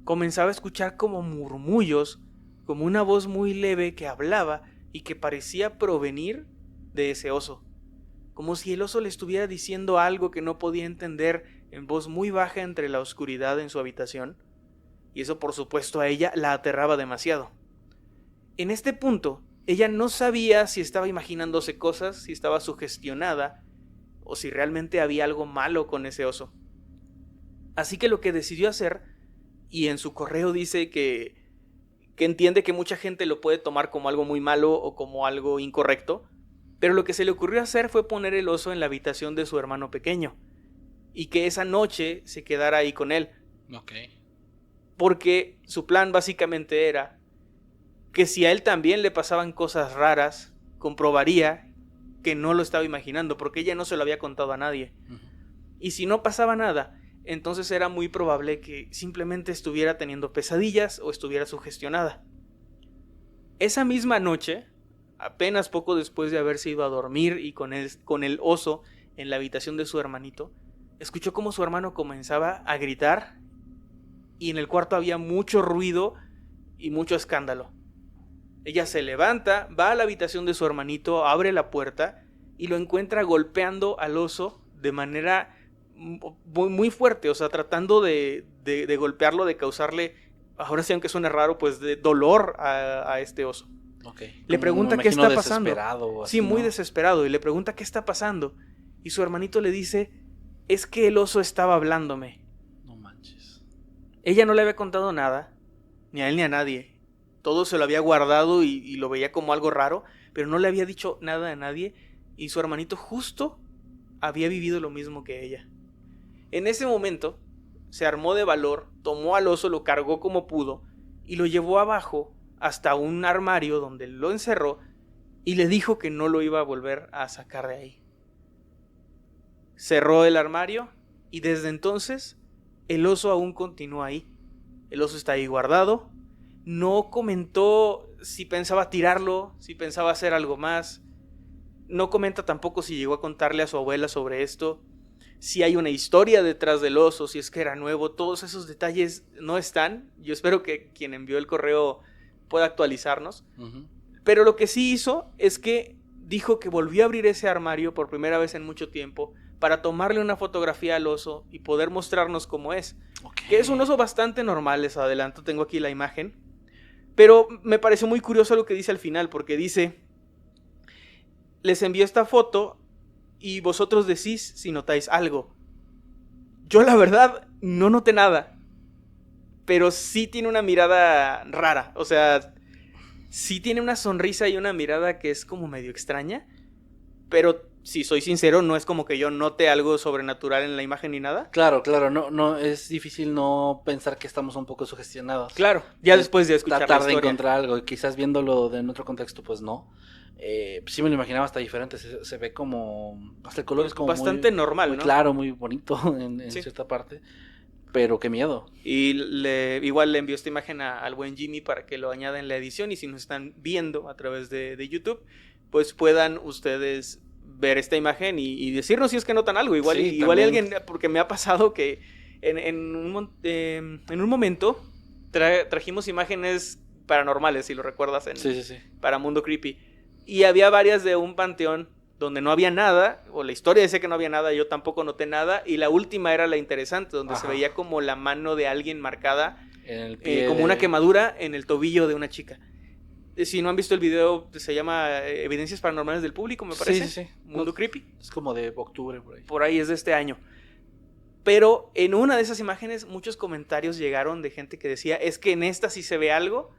comenzaba a escuchar como murmullos, como una voz muy leve que hablaba y que parecía provenir de ese oso, como si el oso le estuviera diciendo algo que no podía entender en voz muy baja entre la oscuridad en su habitación, y eso por supuesto a ella la aterraba demasiado. En este punto, ella no sabía si estaba imaginándose cosas, si estaba sugestionada, o si realmente había algo malo con ese oso. Así que lo que decidió hacer, y en su correo dice que entiende que mucha gente lo puede tomar como algo muy malo o como algo incorrecto, pero lo que se le ocurrió hacer fue poner el oso en la habitación de su hermano pequeño, y que esa noche se quedara ahí con él. Ok. Porque su plan básicamente era que si a él también le pasaban cosas raras, comprobaría que no lo estaba imaginando, porque ella no se lo había contado a nadie. Uh-huh. Y si no pasaba nada, entonces era muy probable que simplemente estuviera teniendo pesadillas o estuviera sugestionada. Esa misma noche, apenas poco después de haberse ido a dormir y con el oso en la habitación de su hermanito, escuchó como su hermano comenzaba a gritar y en el cuarto había mucho ruido y mucho escándalo. Ella se levanta, va a la habitación de su hermanito, abre la puerta y lo encuentra golpeando al oso de manera muy, muy fuerte, o sea, tratando de golpearlo, de causarle, ahora sí aunque suene raro, pues de dolor a este oso. Okay. Le pregunta qué está pasando. Así, sí, muy ¿no? desesperado, y le pregunta qué está pasando. Y su hermanito le dice, es que el oso estaba hablándome. No manches. Ella no le había contado nada, ni a él ni a nadie. Todo se lo había guardado y lo veía como algo raro, pero no le había dicho nada a nadie, y su hermanito justo había vivido lo mismo que ella. En ese momento se armó de valor, tomó al oso, lo cargó como pudo y lo llevó abajo hasta un armario donde lo encerró y le dijo que no lo iba a volver a sacar de ahí. Cerró el armario y desde entonces el oso aún continúa ahí. El oso está ahí guardado. No comentó si pensaba tirarlo, si pensaba hacer algo más. No comenta tampoco si llegó a contarle a su abuela sobre esto, si hay una historia detrás del oso, si es que era nuevo. Todos esos detalles no están. Yo espero que quien envió el correo pueda actualizarnos. Uh-huh. Pero lo que sí hizo es que dijo que volvió a abrir ese armario por primera vez en mucho tiempo para tomarle una fotografía al oso y poder mostrarnos cómo es. Okay. Que es un oso bastante normal, les adelanto, tengo aquí la imagen. Pero me pareció muy curioso lo que dice al final, porque dice, les envío esta foto y vosotros decís si notáis algo. Yo la verdad no noté nada, pero sí tiene una mirada rara, o sea, sí tiene una sonrisa y una mirada que es como medio extraña, pero si soy sincero, no es como que yo note algo sobrenatural en la imagen ni nada. Claro, no, es difícil no pensar que estamos un poco sugestionados. Claro, ya después de escuchar la tratar de historia. encontrar algo, y quizás viéndolo en otro contexto, pues no. Sí me lo imaginaba hasta diferente, se ve como, hasta el color es como bastante muy, normal, muy ¿no? claro, muy bonito en Sí. cierta parte, pero qué miedo. Y igual le envió esta imagen al buen Jimmy para que lo añada en la edición, y si nos están viendo a través de YouTube, pues puedan ustedes ver esta imagen y decirnos si es que notan algo. Igual, Sí, igual hay también. alguien, porque me ha pasado que en un momento trajimos imágenes paranormales, si lo recuerdas, Sí. para Mundo Creepy, y había varias de un panteón donde no había nada, o la historia decía que no había nada, yo tampoco noté nada, y la última era la interesante, donde se Ajá. veía como la mano de alguien marcada, En el pie como una quemadura en el tobillo de una chica. Si no han visto el video, se llama Evidencias Paranormales del Público, me parece. Sí. Mundo Creepy. Es como de octubre por ahí. Por ahí es de este año. Pero en una de esas imágenes muchos comentarios llegaron de gente que decía, es que en esta sí se ve algo.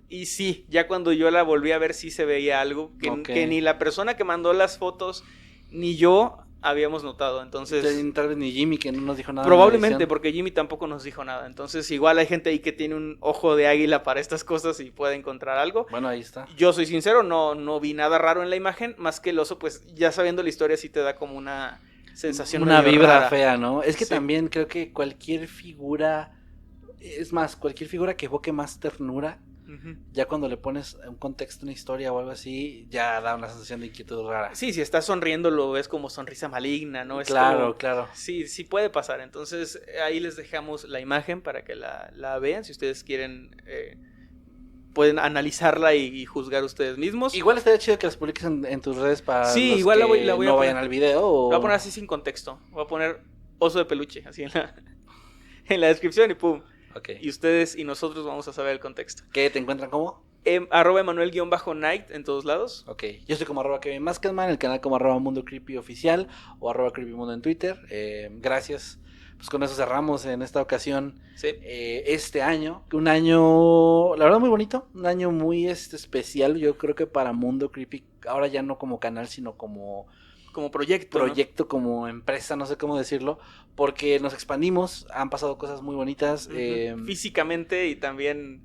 Y sí, ya cuando yo la volví a ver sí se veía algo que, Ok. que ni la persona que mandó las fotos ni yo habíamos notado. Entonces, Tal vez ni Jimmy, que no nos dijo nada. probablemente, porque Jimmy tampoco nos dijo nada. Entonces igual hay gente ahí que tiene un ojo de águila para estas cosas y puede encontrar algo. Bueno, ahí está. Yo soy sincero, no vi nada raro en la imagen, más que el oso, pues ya sabiendo la historia sí te da como una sensación Una medio vibra rara. fea, ¿no? Es que Sí. también creo que cualquier figura, es más, cualquier figura que evoque más ternura, Ujú. ya cuando le pones un contexto, una historia o algo así, ya da una sensación de inquietud rara. Sí, si estás sonriendo lo ves como sonrisa maligna, ¿no? Es Claro, como- claro. Sí puede pasar. Entonces ahí les dejamos la imagen para que la vean. Si ustedes quieren, pueden analizarla y juzgar ustedes mismos. Igual estaría chido que las publiques en tus redes para Sí, los igual la que voy a no poner. vayan al video. Lo O... voy a poner así sin contexto. Voy a poner oso de peluche, así en la descripción y pum. Ok. Y ustedes y nosotros vamos a saber el contexto. ¿Qué te encuentran como? @ Emanuel_Night en todos lados. Ok, yo soy como @Kevin Maskedman, el canal como @Mundo Creepy Oficial o @CreepyMundo en Twitter. Gracias. Pues con eso cerramos en esta ocasión Sí. este año. Un año, la verdad, muy bonito. Un año muy especial, yo creo que para Mundo Creepy. Ahora ya no como canal, sino como Como proyecto. ¿no? proyecto, como empresa, no sé cómo decirlo. Porque nos expandimos, han pasado cosas muy bonitas. Ujú. Físicamente y también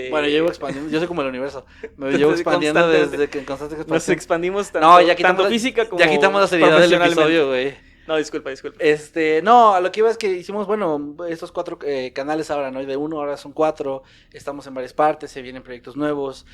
Bueno, yo llevo expandiendo, yo soy como el universo. Me Entonces, llevo expandiendo constantemente. desde que en constante nos expansión. expandimos tanto, No, ya quitamos, tanto física como ya quitamos la seriedad del profesionalmente. episodio, güey. No, disculpa. No, a lo que iba es que hicimos, bueno, estos 4 canales ahora, ¿no? Y de 1 ahora son 4, estamos en varias partes, se vienen proyectos nuevos,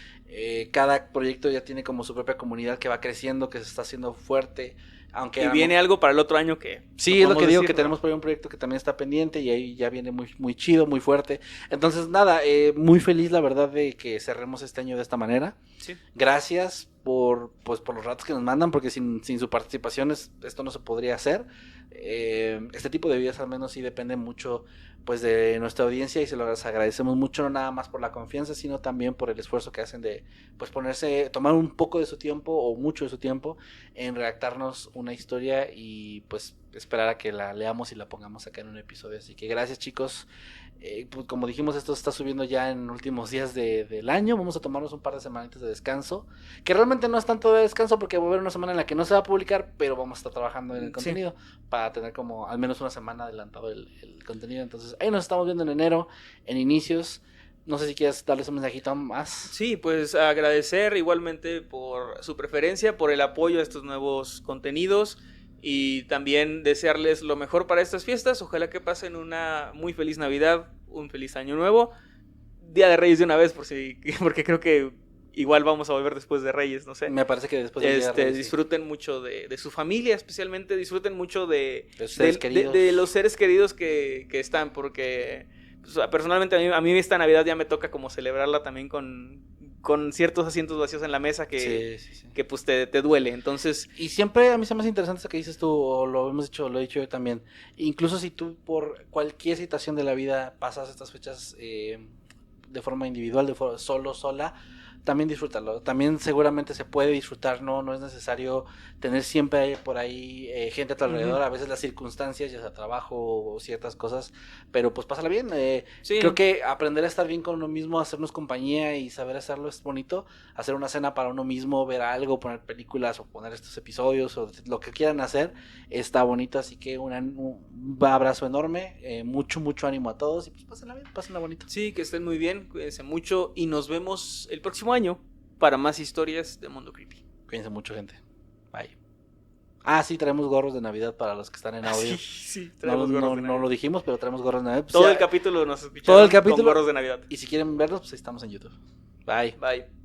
cada proyecto ya tiene como su propia comunidad que va creciendo, que se está haciendo fuerte, aunque... Y viene algo para el otro año que... Sí, es lo podemos que digo, decir, que ¿no? tenemos por ahí un proyecto que también está pendiente y ahí ya viene muy, muy chido, muy fuerte. Entonces, nada, muy feliz la verdad de que cerremos este año de esta manera. Sí. Gracias por los ratos que nos mandan, porque sin su participación esto no se podría hacer. Este tipo de videos al menos sí depende mucho pues de nuestra audiencia y se los agradecemos mucho, no nada más por la confianza, sino también por el esfuerzo que hacen de pues tomar un poco de su tiempo o mucho de su tiempo en redactarnos una historia y pues esperar a que la leamos y la pongamos acá en un episodio. Así que gracias, chicos. Pues como dijimos, esto se está subiendo ya en últimos días del año. Vamos a tomarnos un par de semanitas de descanso, que realmente no es tanto de descanso porque va a haber una semana en la que no se va a publicar, pero vamos a estar trabajando en el contenido para tener como al menos una semana adelantado el contenido. Entonces ahí nos estamos viendo en enero, en inicios. No sé si quieres darles un mensajito más. Sí, pues agradecer igualmente por su preferencia, por el apoyo a estos nuevos contenidos y también desearles lo mejor para estas fiestas. Ojalá que pasen una muy feliz Navidad, un feliz Año Nuevo, Día de Reyes de una vez, porque creo que igual vamos a volver después de Reyes, no sé. Me parece que después del Día de Reyes, sí. Disfruten mucho de su familia, especialmente disfruten mucho de Los seres queridos. de los seres queridos que están, porque pues, personalmente a mí esta Navidad ya me toca como celebrarla también con ciertos asientos vacíos en la mesa que pues te duele. Entonces, y siempre a mí se me hace interesante eso que dices tú, o lo hemos dicho, lo he dicho yo también. Incluso si tú por cualquier situación de la vida pasas estas fechas de forma individual, sola, también disfrútalo. También seguramente se puede disfrutar, no es necesario tener siempre por ahí gente a tu alrededor. A veces las circunstancias, ya sea trabajo o ciertas cosas, pero pues pásala bien. Sí. Creo que aprender a estar bien con uno mismo, hacernos compañía y saber hacerlo es bonito. Hacer una cena para uno mismo, ver algo, poner películas o poner estos episodios o lo que quieran hacer, está bonito. Así que un abrazo enorme, mucho ánimo a todos y pues pásenla bien, pásenla bonito. Sí, que estén muy bien, cuídense mucho y nos vemos el próximo año para más historias de Mundo Creepy. Cuídense mucho, gente. Bye. Ah, sí, traemos gorros de Navidad para los que están en audio. Sí, No, traemos gorros de no Navidad. lo dijimos, pero traemos gorros de Navidad. Pues, Todo ya, el capítulo nos escucharon todo el capítulo. con gorros de Navidad. Y si quieren verlos, pues ahí estamos en YouTube. Bye. Bye.